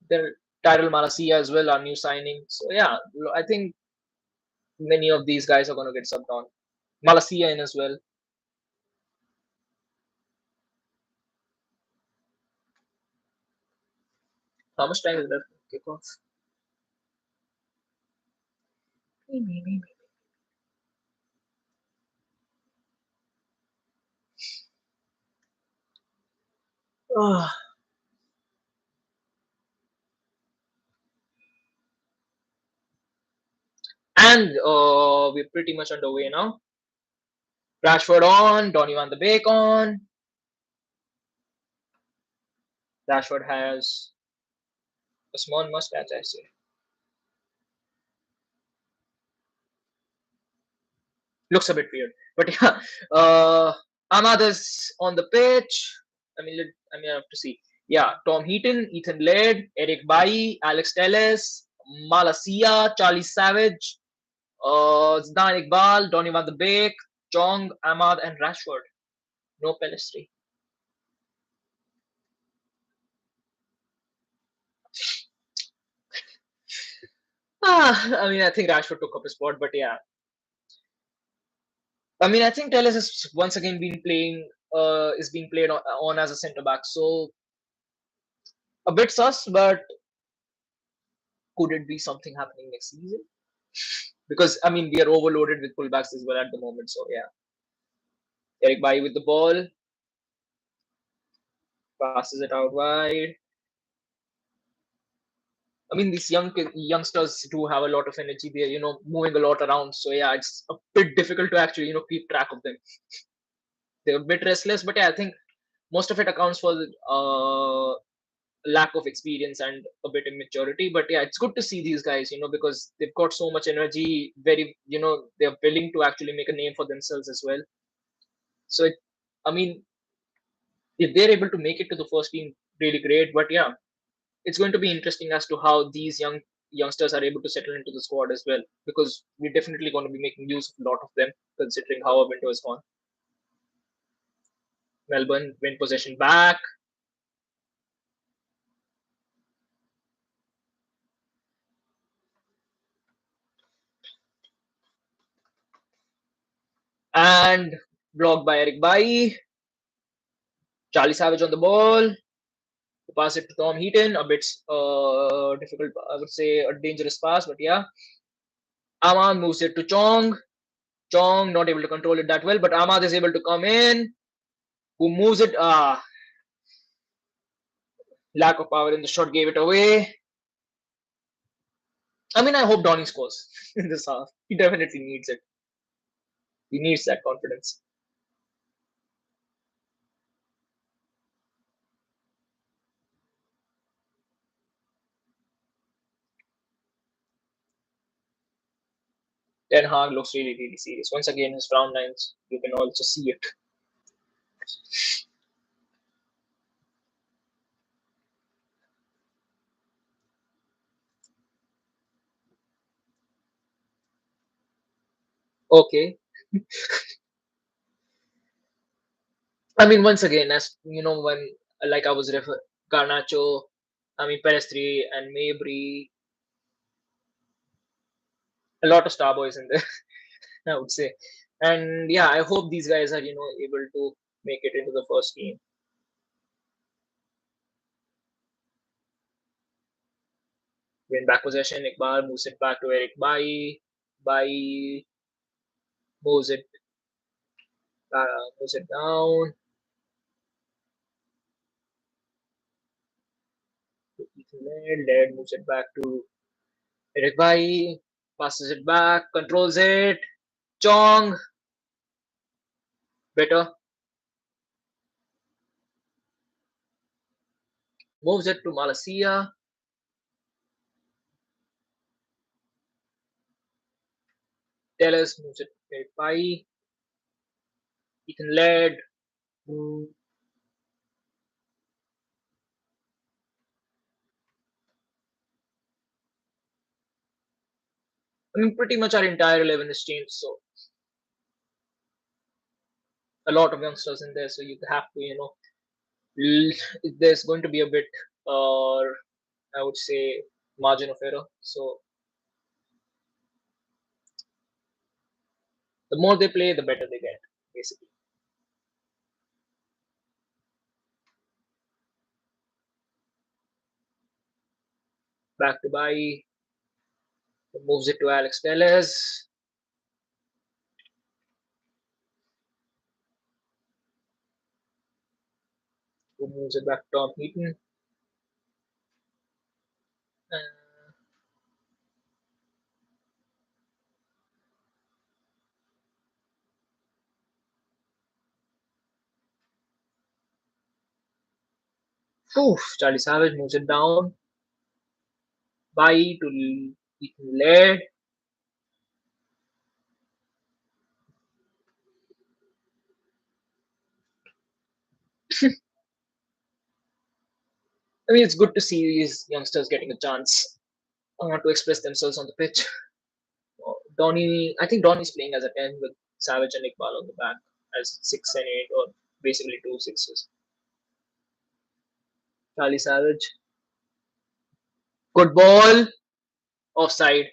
Speaker 1: then Tyrell Malacia as well, our new signing. So yeah, I think many of these guys are going to get subbed on. Malacia in as well. How much time is left? Kickoff. Ah. And we're pretty much underway now. Rashford on, Donny van de Beek on. Rashford has a small mustache, I say. Looks a bit weird, but yeah. Ahmad is on the pitch. I have to see. Yeah, Tom Heaton, Ethan Laird, Eric Bailly, Alex Telles, Malacia, Charlie Savage, Zidane Iqbal, Donny van de Beek, Chong, Ahmad, and Rashford. No Pelistri. I think Rashford took up his spot, but yeah. I think Telles has once again been playing, is being played on as a centre back. So a bit sus, but could it be something happening next season? Because we are overloaded with fullbacks as well at the moment. So yeah, Eric Bailly with the ball, passes it out wide. These youngsters do have a lot of energy. They're moving a lot around. So yeah, it's a bit difficult to actually keep track of them. They're a bit restless, but yeah, I think most of it accounts for the lack of experience and a bit immaturity. But yeah, it's good to see these guys, because they've got so much energy. Very, they're willing to actually make a name for themselves as well. So I mean, if they're able to make it to the first team, really great. But yeah, it's going to be interesting as to how these youngsters are able to settle into the squad as well, because we're definitely going to be making use of a lot of them, considering how our window is gone. Melbourne win possession back. And blocked by Eric Bailly. Charlie Savage on the ball. To pass it to Tom Heaton. A bit difficult, I would say a dangerous pass, but yeah. Ahmad moves it to Chong. Chong not able to control it that well, but Ahmad is able to come in. Who moves it? Lack of power in the shot gave it away. I mean, I hope Donny scores in this half. He definitely needs it. He needs that confidence. Ten Hag looks really, really serious. Once again, his frown lines, you can also see it. Okay. I mean, once again, as you know, when like I was Garnacho, I mean Pelestri and Mabry, a lot of star boys in there, I would say. And yeah, I hope these guys are able to make it into the first team. Win back possession. Iqbal moves it back to Eric Bailly. Bailly moves it moves it down. Led moves it back to Eric Bailly. Passes it back. Controls it. Chong. Better. Moves it to Malasia. Tellers moves it to Eric Bailly. Ethan led. I mean, pretty much our entire 11 is changed. So a lot of youngsters in there. So you have to, there's going to be a bit, or I would say, margin of error. So the more they play, the better they get, basically. Back to Bai, moves it to Alex Telles, who moves it back to Tom Heaton. Charlie Savage moves it down. Bai to Heaton led. I mean, it's good to see these youngsters getting a chance to express themselves on the pitch. Donny, I think Donny's playing as a 10 with Savage and Iqbal on the back as 6 and 8, or basically two sixes. Charlie Savage. Good ball. Offside.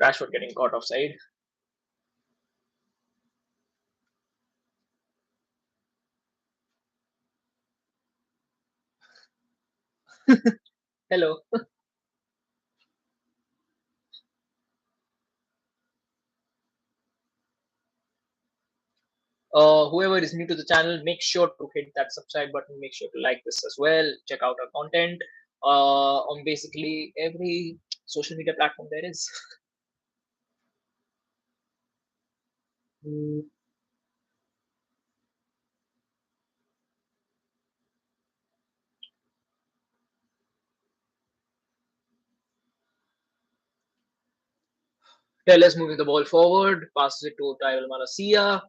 Speaker 1: Rashford getting caught offside. Hello. Whoever is new to the channel, make sure to hit that subscribe button. Make sure to like this as well. Check out our content on basically every social media platform there is. Tellers moving the ball forward, passes it to Tyrell Malacia.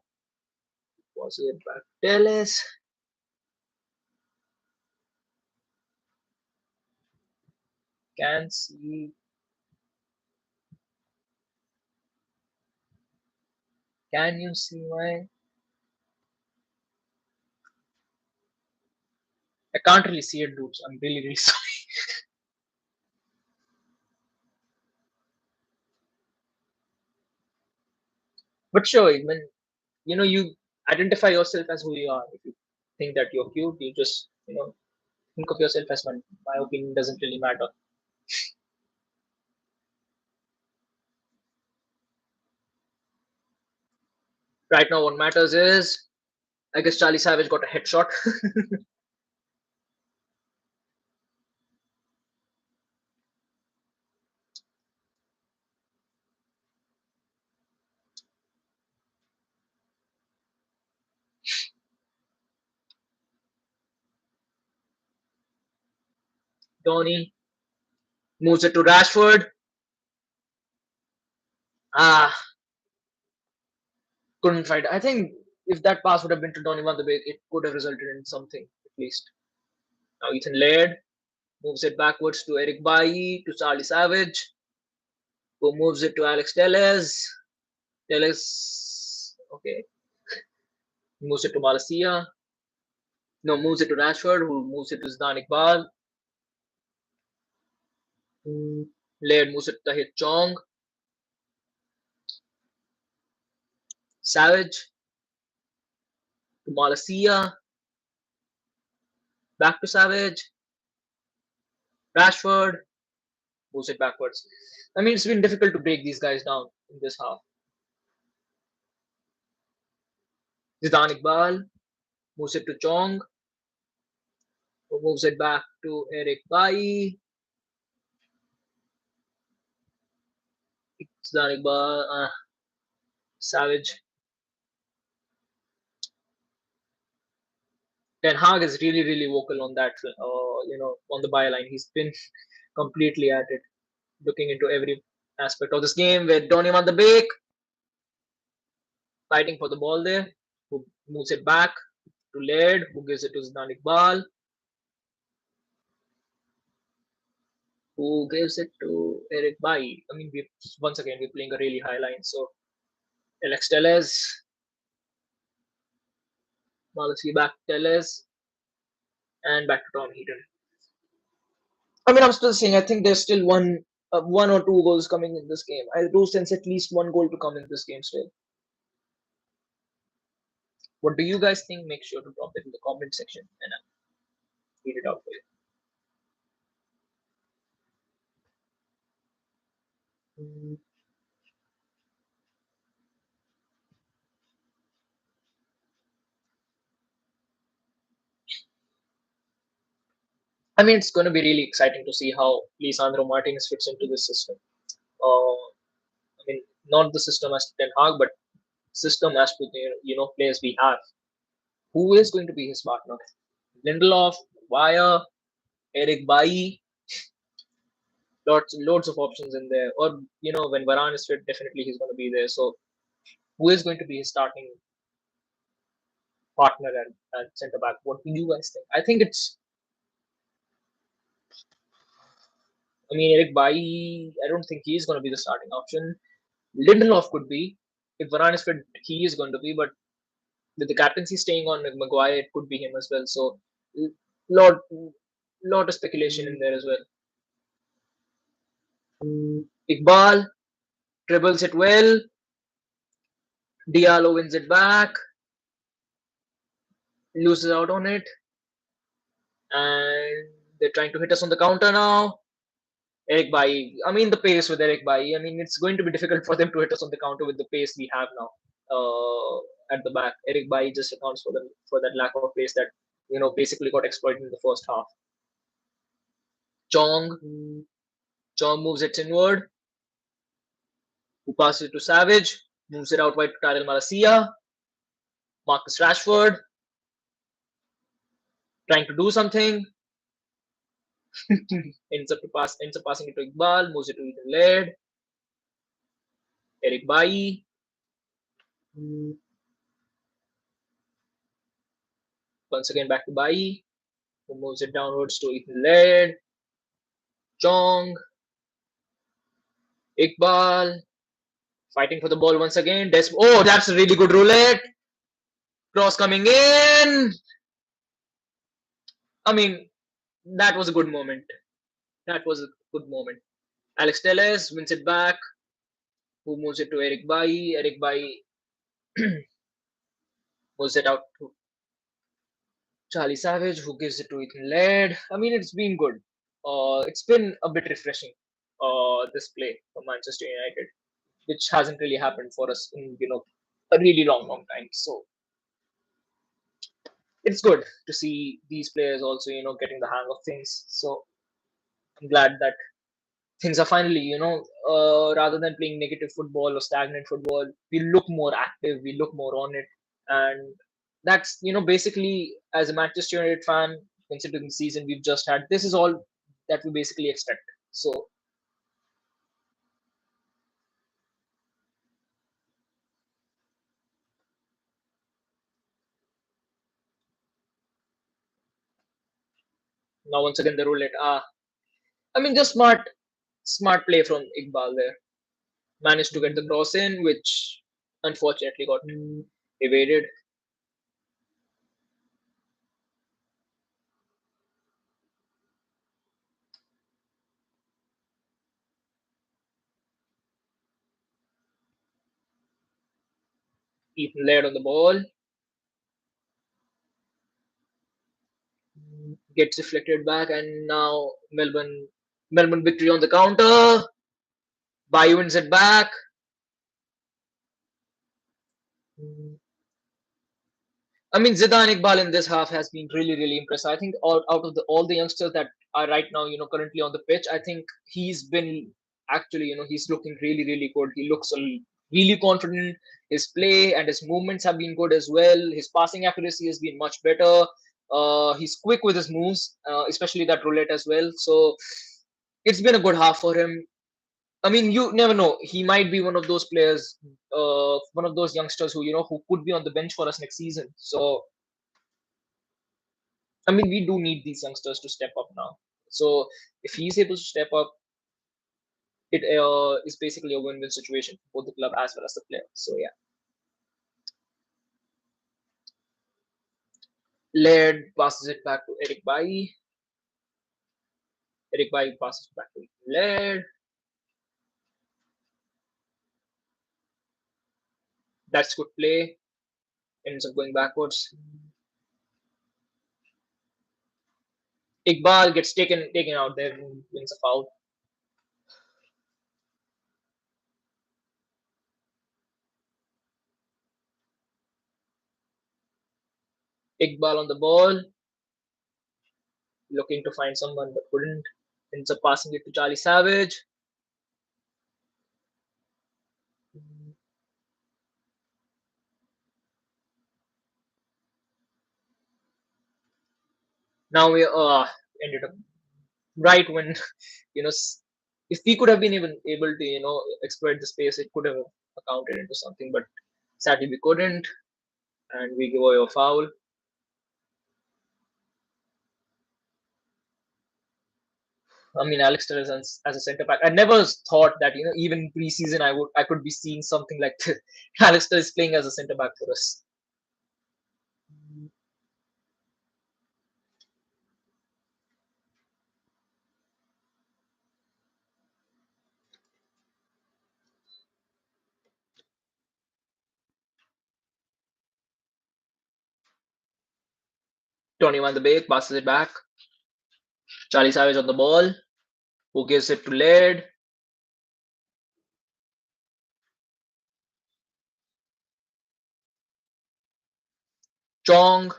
Speaker 1: Passes it back to Tellers. Can see. Can you see my? I can't really see it, dudes. I'm really, really sorry. But sure, when you identify yourself as who you are. If you think that you're cute, you just think of yourself as one. My opinion doesn't really matter. Right now, what matters is I guess Charlie Savage got a headshot. Donny moves it to Rashford. Ah, couldn't find. I think if that pass would have been to Donny van de Beek, it could have resulted in something at least. Now Ethan Laird moves it backwards to Eric Bailly to Charlie Savage, who moves it to Alex Telles. Telles, okay, moves it to Malacia. No, moves it to Rashford, who moves it to Zidane Iqbal. Laird moves it to Tahith Chong. Savage to Malacia. Back to Savage. Rashford moves it backwards. I mean, it's been difficult to break these guys down in this half. Zidane Iqbal moves it to Chong, who moves it back to Eric Bailly. Zidane Iqbal, Savage. Ten Hag is really, really vocal on that, on the byline. He's been completely at it, looking into every aspect of this game with Donny van de Beek fighting for the ball there, who moves it back to Laird, who gives it to Zidane Iqbal, who gives it to Eric Bailly. I mean, once again, we're playing a really high line. So Alex Telles, Malachi back to Telles, and back to Tom Heaton. I mean, I'm still saying I think there's still one or two goals coming in this game. I do sense at least one goal to come in this game still. What do you guys think? Make sure to drop it in the comment section and I'll read it out for you. I mean, it's going to be really exciting to see how Lisandro Martinez fits into this system. I mean, not the system as Ten Hag, but system as to the players we have. Who is going to be his partner? Lindelof, Wire, Eric Bailly, loads of options in there. Or when Varane is fit, definitely he's going to be there. So who is going to be his starting partner at centre back? What do you guys think? I think it's. I mean, Eric Bailly. I don't think he's going to be the starting option. Lindelof could be. If Varane is fit, he is going to be. But with the captaincy staying on Maguire, it could be him as well. So lot of speculation in there as well. Iqbal dribbles it well. Diallo wins it back. Loses out on it. And they're trying to hit us on the counter now. Eric Bailly. I mean, the pace with Eric Bailly. I mean, it's going to be difficult for them to hit us on the counter with the pace we have now at the back. Eric Bailly just accounts for that lack of pace that basically got exploited in the first half. Chong moves it inward. Who passes it to Savage? Moves it out wide to Tyrell Malacia. Marcus Rashford trying to do something. ends up passing it to Iqbal. Moves it to Ethan Laird. Eric Bailly. Once again back to Bailly. Who moves it downwards to Ethan Laird. Chong. Iqbal. Fighting for the ball once again. Oh, that's a really good roulette. Cross coming in. I mean, that was a good moment. That was a good moment. Alex Telles wins it back. Who moves it to Eric Bailly? Eric Bailly moves it out to Charlie Savage, who gives it to Ethan Laird. I mean, it's been good. It's been a bit refreshing, this play for Manchester United, which hasn't really happened for us in a really long time. So it's good to see these players also, getting the hang of things. So I'm glad that things are finally, rather than playing negative football or stagnant football, we look more active, we look more on it. And that's, basically, as a Manchester United fan, considering the season we've just had, this is all that we basically expect. So now, once again, the roulette. I mean, just smart play from Iqbal there. Managed to get the cross in, which unfortunately got evaded. Ethan Laird on the ball. Gets deflected back, and now Melbourne victory on the counter. Bayu wins it back. I mean, Zidane Iqbal in this half has been really, really impressive. I think out of all the youngsters that are right now, currently on the pitch, I think he's been actually, he's looking really, really good. He looks really confident. His play and his movements have been good as well. His passing accuracy has been much better. He's quick with his moves, especially that roulette as well. So it's been a good half for him. I mean, you never know. He might be one of those players, one of those youngsters who could be on the bench for us next season. So I mean, we do need these youngsters to step up now. So if he's able to step up, it is basically a win-win situation for both the club as well as the player. So yeah, Laird passes it back to Eric Bailly. Eric Bailly passes it back to Laird. That's good play. Ends up going backwards. Iqbal gets taken out there and wins a foul. Iqbal on the ball, looking to find someone but couldn't. Ends up passing it to Charlie Savage. Now we ended up right when you know if we could have been even able to exploit the space, it could have accounted into something, but sadly we couldn't, and we give away a foul. I mean, Alex Telles as a centre back, I never thought that even preseason I could be seeing something like this. Alex Telles playing as a centre back for us. Tony Van de Beek passes it back. Charlie Savage on the ball, who gives it to Laird. Chong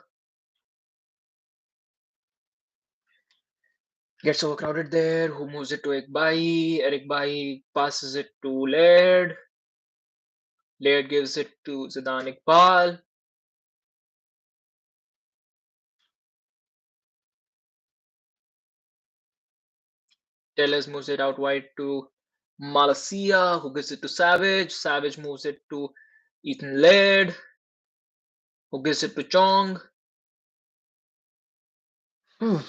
Speaker 1: gets overcrowded there. Who moves it to Ekbai? Eric Bai passes it to Laird. Laird gives it to Zidane Iqbal. Tellez moves it out wide to Malacia, who gives it to Savage. Savage moves it to Ethan Laird, who gives it to Chong. I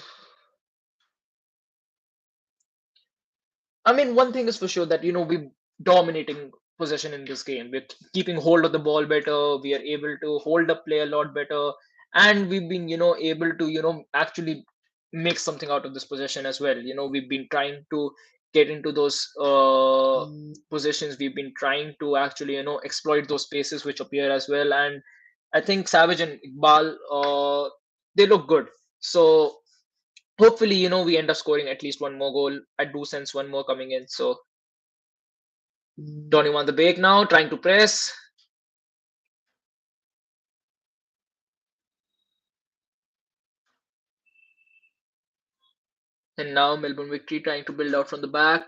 Speaker 1: mean, one thing is for sure that we're dominating possession in this game. We're keeping hold of the ball better. We are able to hold up play a lot better, and we've been able to actually make something out of this possession as well. We've been trying to get into those positions. We've been trying to actually exploit those spaces which appear as well. And I think Savage and Iqbal, they look good. So hopefully we end up scoring at least one more goal. I do sense one more coming in. So Donny on the break now, trying to press. And now Melbourne Victory trying to build out from the back.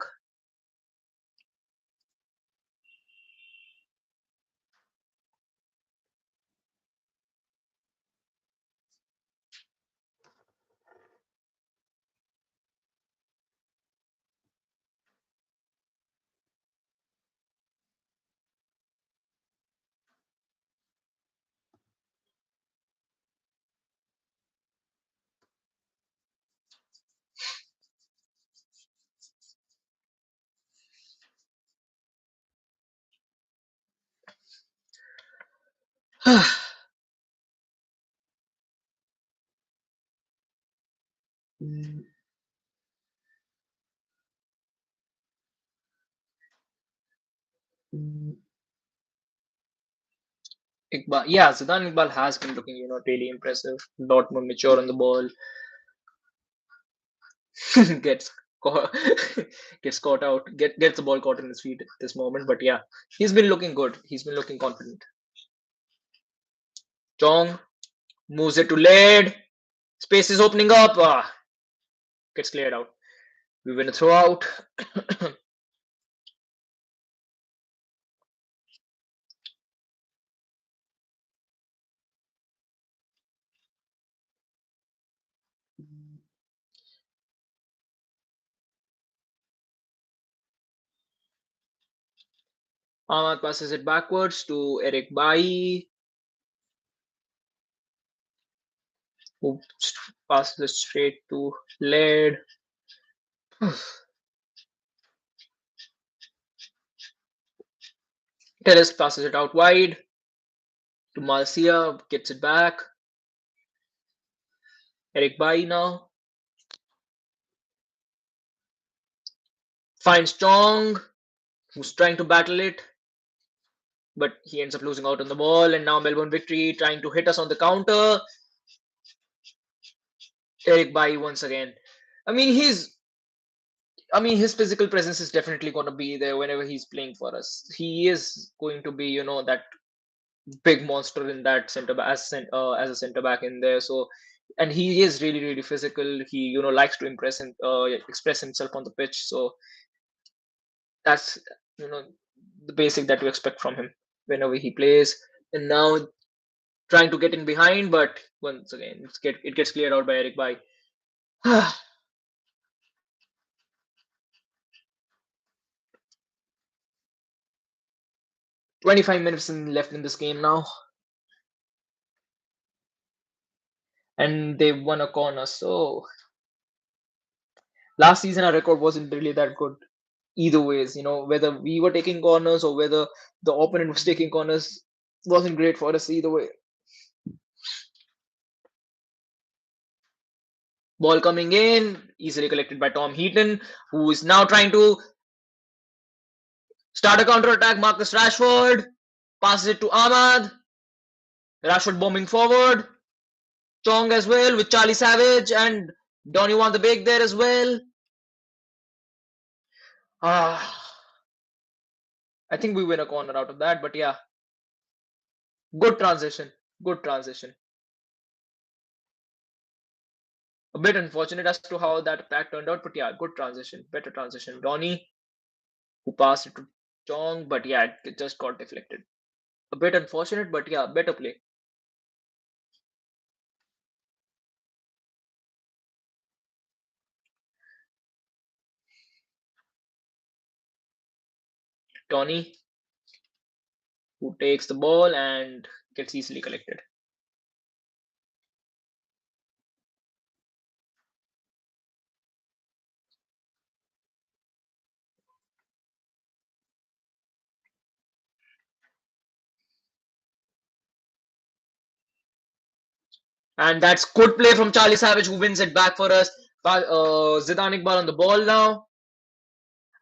Speaker 1: Iqbal, yeah, Zidane Iqbal has been looking, really impressive. A lot more mature on the ball. gets caught, gets caught out, gets the ball caught in his feet at this moment. But yeah, he's been looking good. He's been looking confident. Chong moves it to lead. Space is opening up. Gets cleared out. We win a throw out. Ahmad passes it backwards to Eric Bai, who passes it straight to Led. Teres passes it out wide to Marcia, gets it back. Eric Bai now finds Chong, who's trying to battle it, but he ends up losing out on the ball. And now Melbourne Victory trying to hit us on the counter. Eric Bai once again. I mean, his physical presence is definitely going to be there whenever he's playing for us. He is going to be, that big monster in that center back as a center back in there. So, and he is really really physical. He likes to impress and express himself on the pitch. So that's the basic that you expect from him whenever he plays. And now trying to get in behind, but once again it gets cleared out by Eric Bai. 25 minutes left in this game now, and they won a corner. So last season our record wasn't really that good either ways. Whether we were taking corners or whether the opponent was taking corners wasn't great for us either way. Ball coming in, easily collected by Tom Heaton, who is now trying to start a counter attack. Marcus Rashford passes it to Ahmad. Rashford bombing forward. Chong as well with Charlie Savage and Donny van de Beek there as well. I think we win a corner out of that, but yeah. Good transition. Good transition. A bit unfortunate as to how that attack turned out, but yeah, good transition. Better transition. Donny, who passed it to Chong, but yeah, it just got deflected. A bit unfortunate, but yeah, better play. Donny, who takes the ball and gets easily collected. And that's good play from Charlie Savage, who wins it back for us. Zidane Iqbal on the ball now.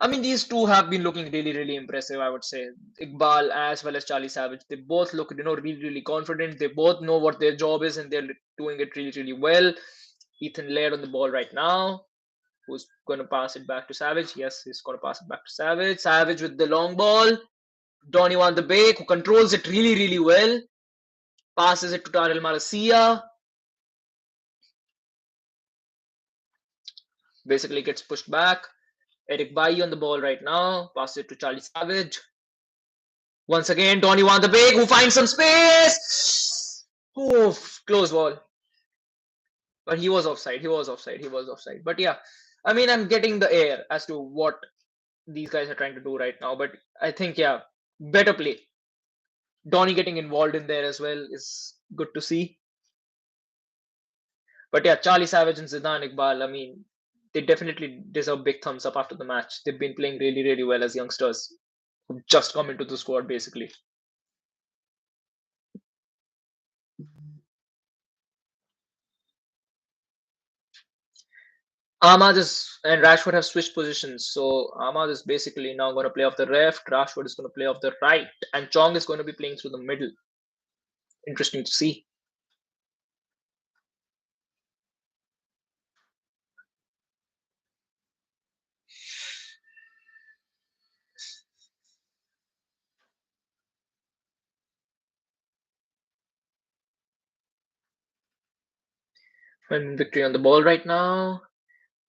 Speaker 1: I mean, these two have been looking really, really impressive, I would say. Iqbal as well as Charlie Savage. They both look, really, really confident. They both know what their job is and they're doing it really, really well. Ethan Laird on the ball right now. Who's going to pass it back to Savage? Yes, he's going to pass it back to Savage. Savage with the long ball. Donny van de Beek, who controls it really, really well. Passes it to Tarel Maracia. basically gets pushed back. Eric Bailly on the ball right now. Pass it to Charlie Savage. Once again, Donny Van de Beek, who finds some space. Oof, close ball. But he was offside. He was offside. He was offside. But yeah, I mean, I'm getting the air as to what these guys are trying to do right now. But I think, yeah, better play. Donny getting involved in there as well is good to see. But yeah, Charlie Savage and Zidane Iqbal, I mean, they definitely deserve big thumbs up after the match. They've been playing really, really well as youngsters who just come into the squad, basically. Ahmad and Rashford have switched positions. So Ahmad is basically now going to play off the left. Rashford is going to play off the right. And Chong is going to be playing through the middle. Interesting to see. And victory on the ball right now.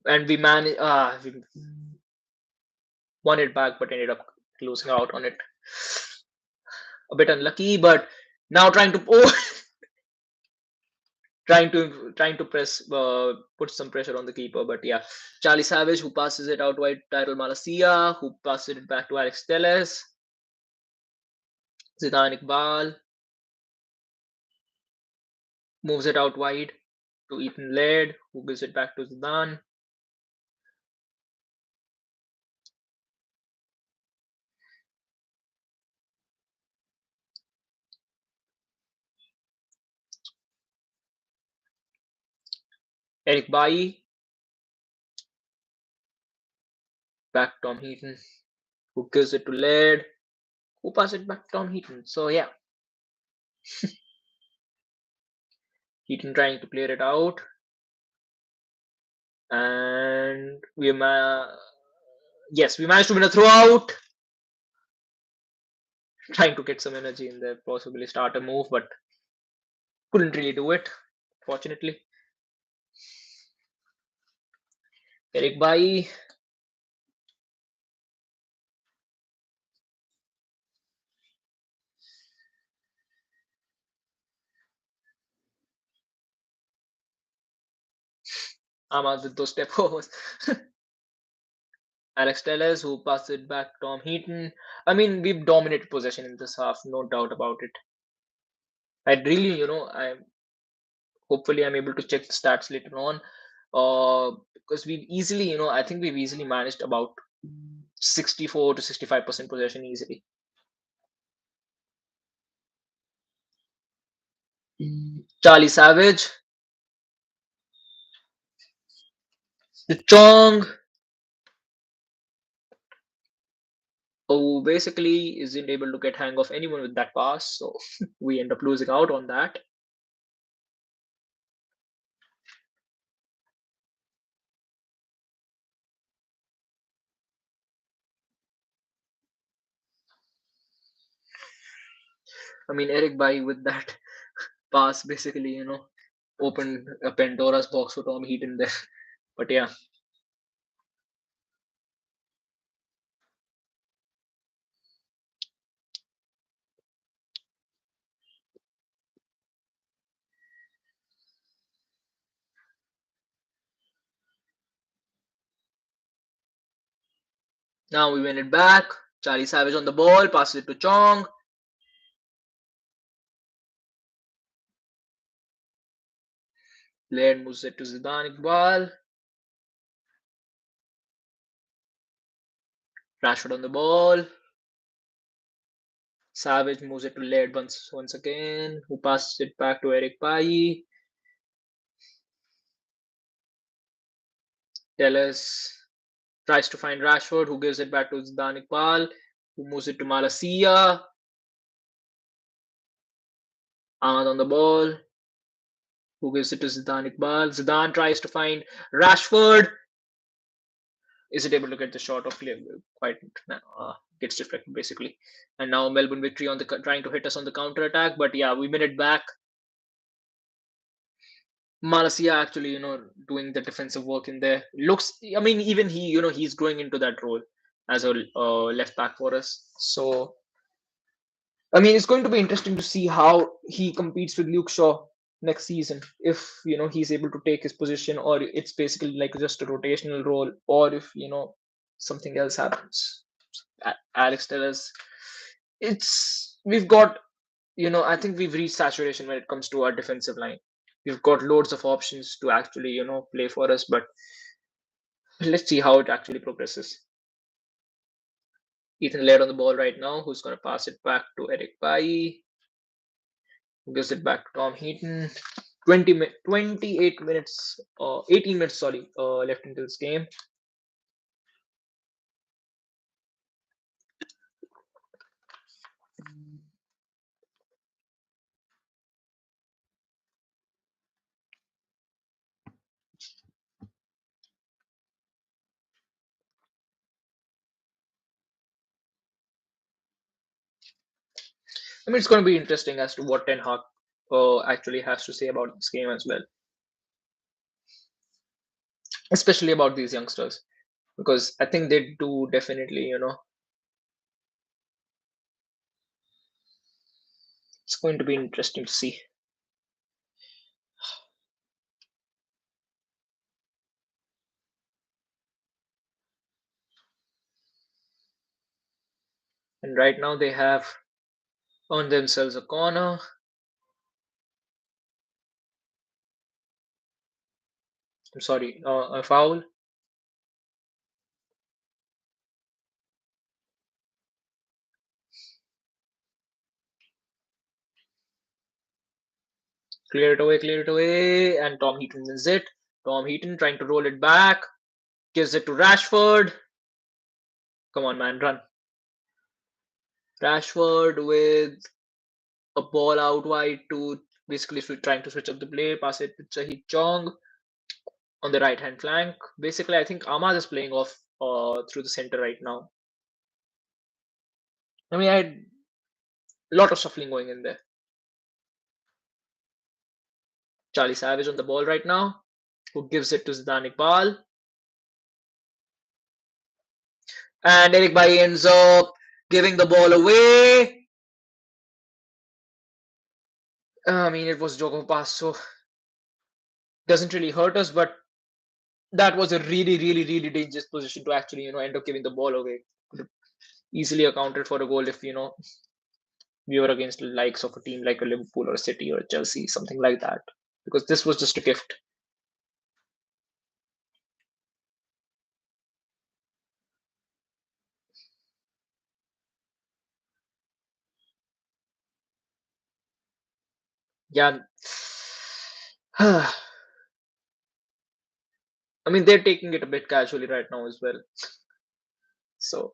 Speaker 1: And we we won it back, but ended up losing out on it. A bit unlucky, but now trying to trying to press put some pressure on the keeper. But yeah, Charlie Savage who passes it out wide, Tyrell Malacia who passes it back to Alex Telles, Zidane Iqbal moves it out wide to Ethan Laird who gives it back to Zidane. Eric Bailly back to Tom Heaton who gives it to Laird who passes it back to Tom Heaton. So yeah, Heaton trying to clear it out, and we managed to win a throwout. Trying to get some energy in there, possibly start a move, but couldn't really do it, fortunately. Eric Bailly Ahmad with those step overs. Alex Telles who passed it back to Tom Heaton. I mean, we've dominated possession in this half, no doubt about it. I really, I hopefully I'm able to check the stats later on. Because we've easily, I think we've easily managed about 64 to 65% possession easily. Charlie Savage. The Chong. Who basically isn't able to get hang of anyone with that pass, so we end up losing out on that. I mean, Eric Bailly with that pass basically, opened a Pandora's box for Tom Heaton there. But yeah. Now we win it back. Charlie Savage on the ball, passes it to Chong. Laird moves it to Zidane Iqbal. Rashford on the ball. Savage moves it to Laird once again, who passes it back to Eric Bailly. Telles tries to find Rashford, who gives it back to Zidane Iqbal, who moves it to Malacia. Ahmad on the ball, who gives it to Zidane Iqbal. Zidane tries to find Rashford. Is it able to get the shot off clear? Quite gets deflected basically. And now Melbourne victory on the trying to hit us on the counter attack. But yeah, we win it back. Malasia actually, doing the defensive work in there. Looks, I mean, even he, he's growing into that role as a left back for us. So, I mean, it's going to be interesting to see how he competes with Luke Shaw next season. If, he's able to take his position, or it's basically like just a rotational role, or if, something else happens. Alex Tellez, we've got, I think we've reached saturation when it comes to our defensive line. We've got loads of options to actually, play for us, but let's see how it actually progresses. Ethan Laird on the ball right now, who's going to pass it back to Eric Pai, who gives it back to Tom Heaton. 28 minutes, 18 minutes, sorry, left into this game. I mean, it's going to be interesting as to what Ten Hag actually has to say about this game as well, especially about these youngsters, because I think they do definitely, it's going to be interesting to see. And right now they have earned themselves a corner. I'm sorry, a foul. Clear it away, and Tom Heaton wins it. Tom Heaton trying to roll it back, gives it to Rashford. Come on, man, run. Rashford with a ball out wide to basically trying to switch up the play, pass it to Chahid Chong on the right hand flank. Basically, I think Ahmad is playing off through the center right now. I mean, I had a lot of shuffling going in there. Charlie Savage on the ball right now, who gives it to Zidane Iqbal. And Eric Bailly ends up giving the ball away. I mean, it was Jogo pass, so doesn't really hurt us, but that was a really, really, really dangerous position to actually, end up giving the ball away. Could have easily accounted for a goal if, we were against the likes of a team like a Liverpool or a City or a Chelsea, something like that. Because this was just a gift. Yeah. I mean, they're taking it a bit casually right now as well. So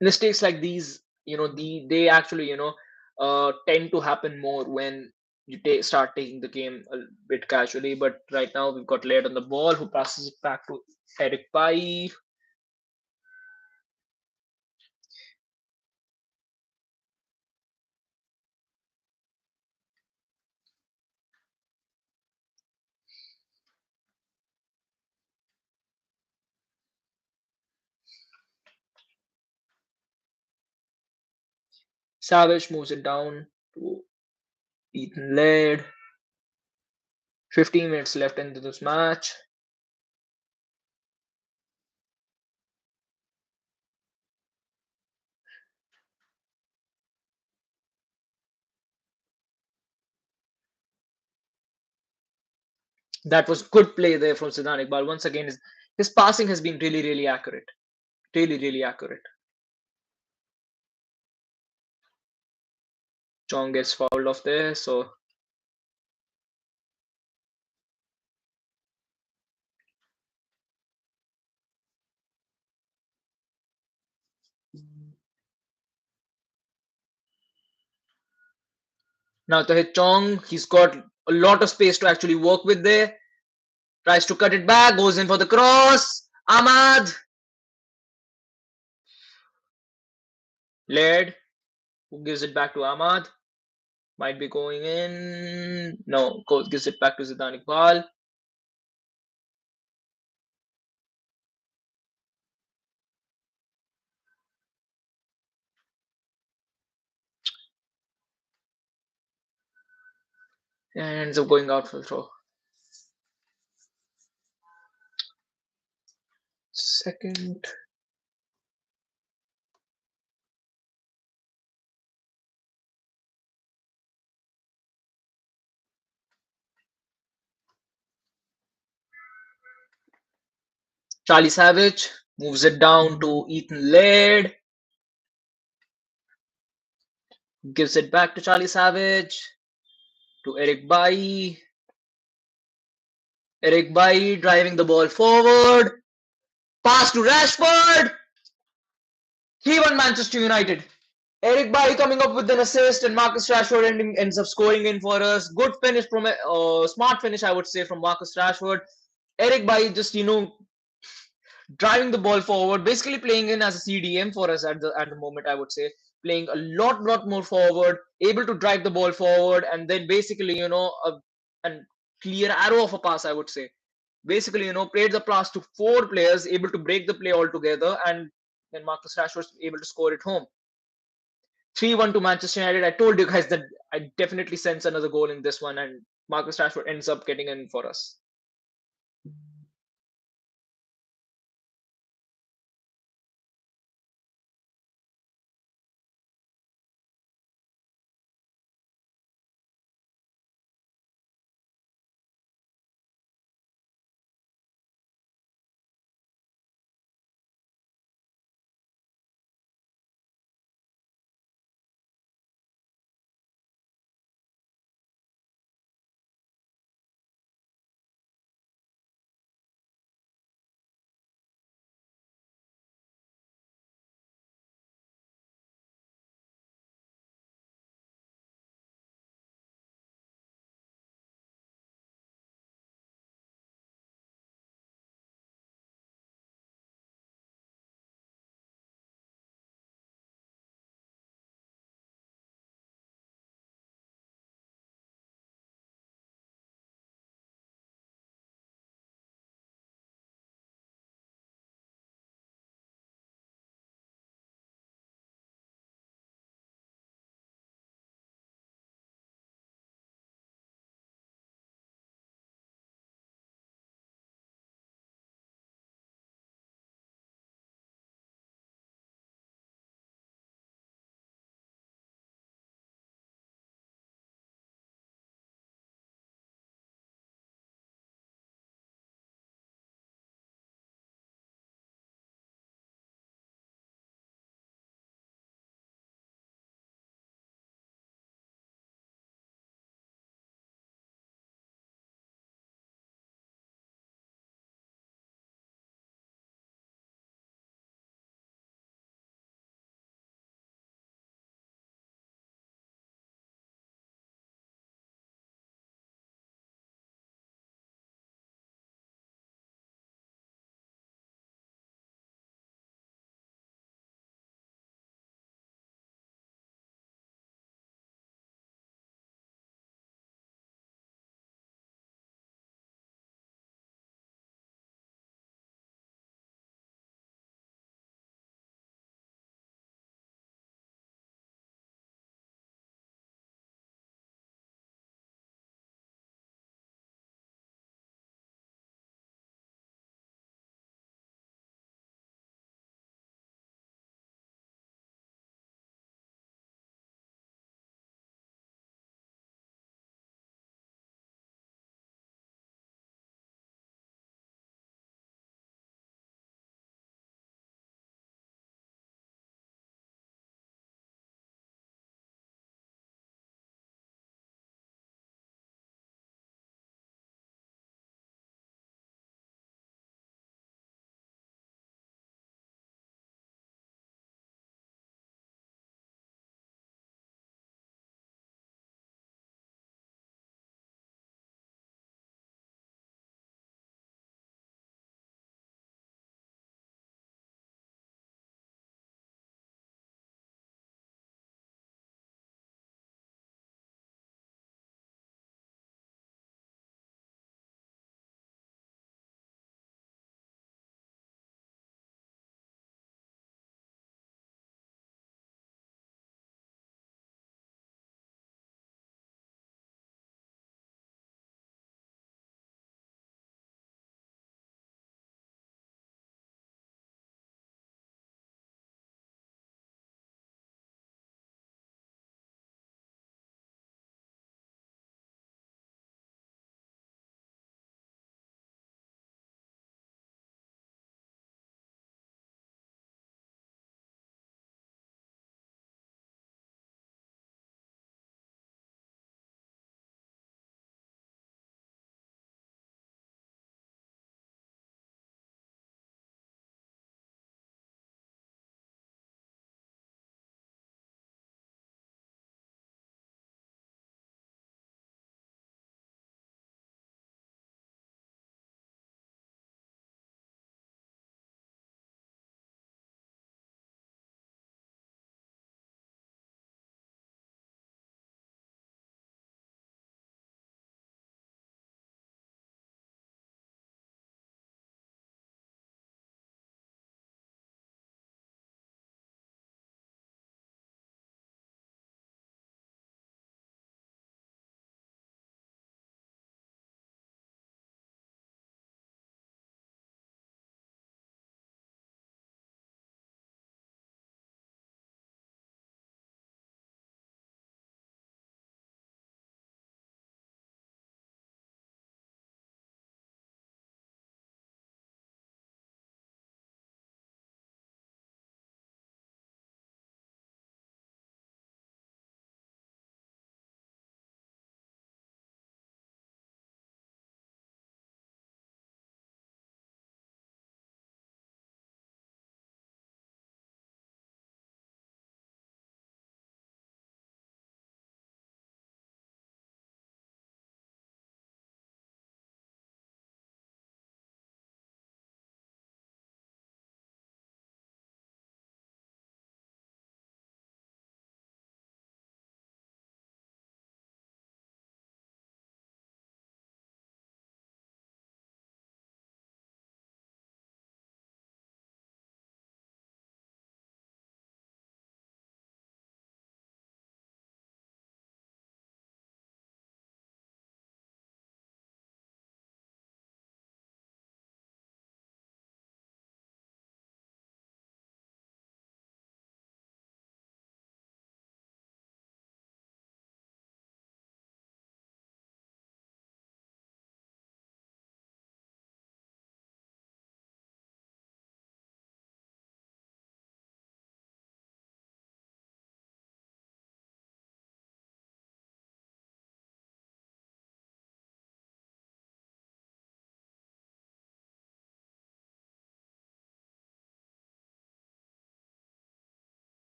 Speaker 1: mistakes like these, they actually, tend to happen more when you start taking the game a bit casually. But right now we've got Laird on the ball, who passes it back to Eric Pai. Savage moves it down to Ethan Laird. 15 minutes left into this match. That was good play there from Zidane Iqbal. Once again, his passing has been really, really accurate. Really, really accurate. Chong gets fouled off there, so now to hit Chong, he's got a lot of space to actually work with there. Tries to cut it back, goes in for the cross. Ahmad. Laird, who gives it back to Ahmad. Might be going in. No, gives it back to Zidane Iqbal. And ends up going out for the throw. Second. Charlie Savage moves it down to Ethan Laird. Gives it back to Charlie Savage. To Eric Bailly. Eric Bailly driving the ball forward. Pass to Rashford. 3-1 Manchester United. Eric Bailly coming up with an assist, and Marcus Rashford ends up scoring in for us. Good finish from smart finish, I would say, from Marcus Rashford. Eric Bailly just driving the ball forward, basically playing in as a CDM for us at the moment. I would say playing a lot more forward, able to drive the ball forward, and then basically a clear arrow of a pass. I would say basically played the pass to 4 players, able to break the play altogether, and then Marcus Rashford was able to score it home. 3-1 to Manchester United. I told you guys that I definitely sense another goal in this one, and Marcus Rashford ends up getting in for us.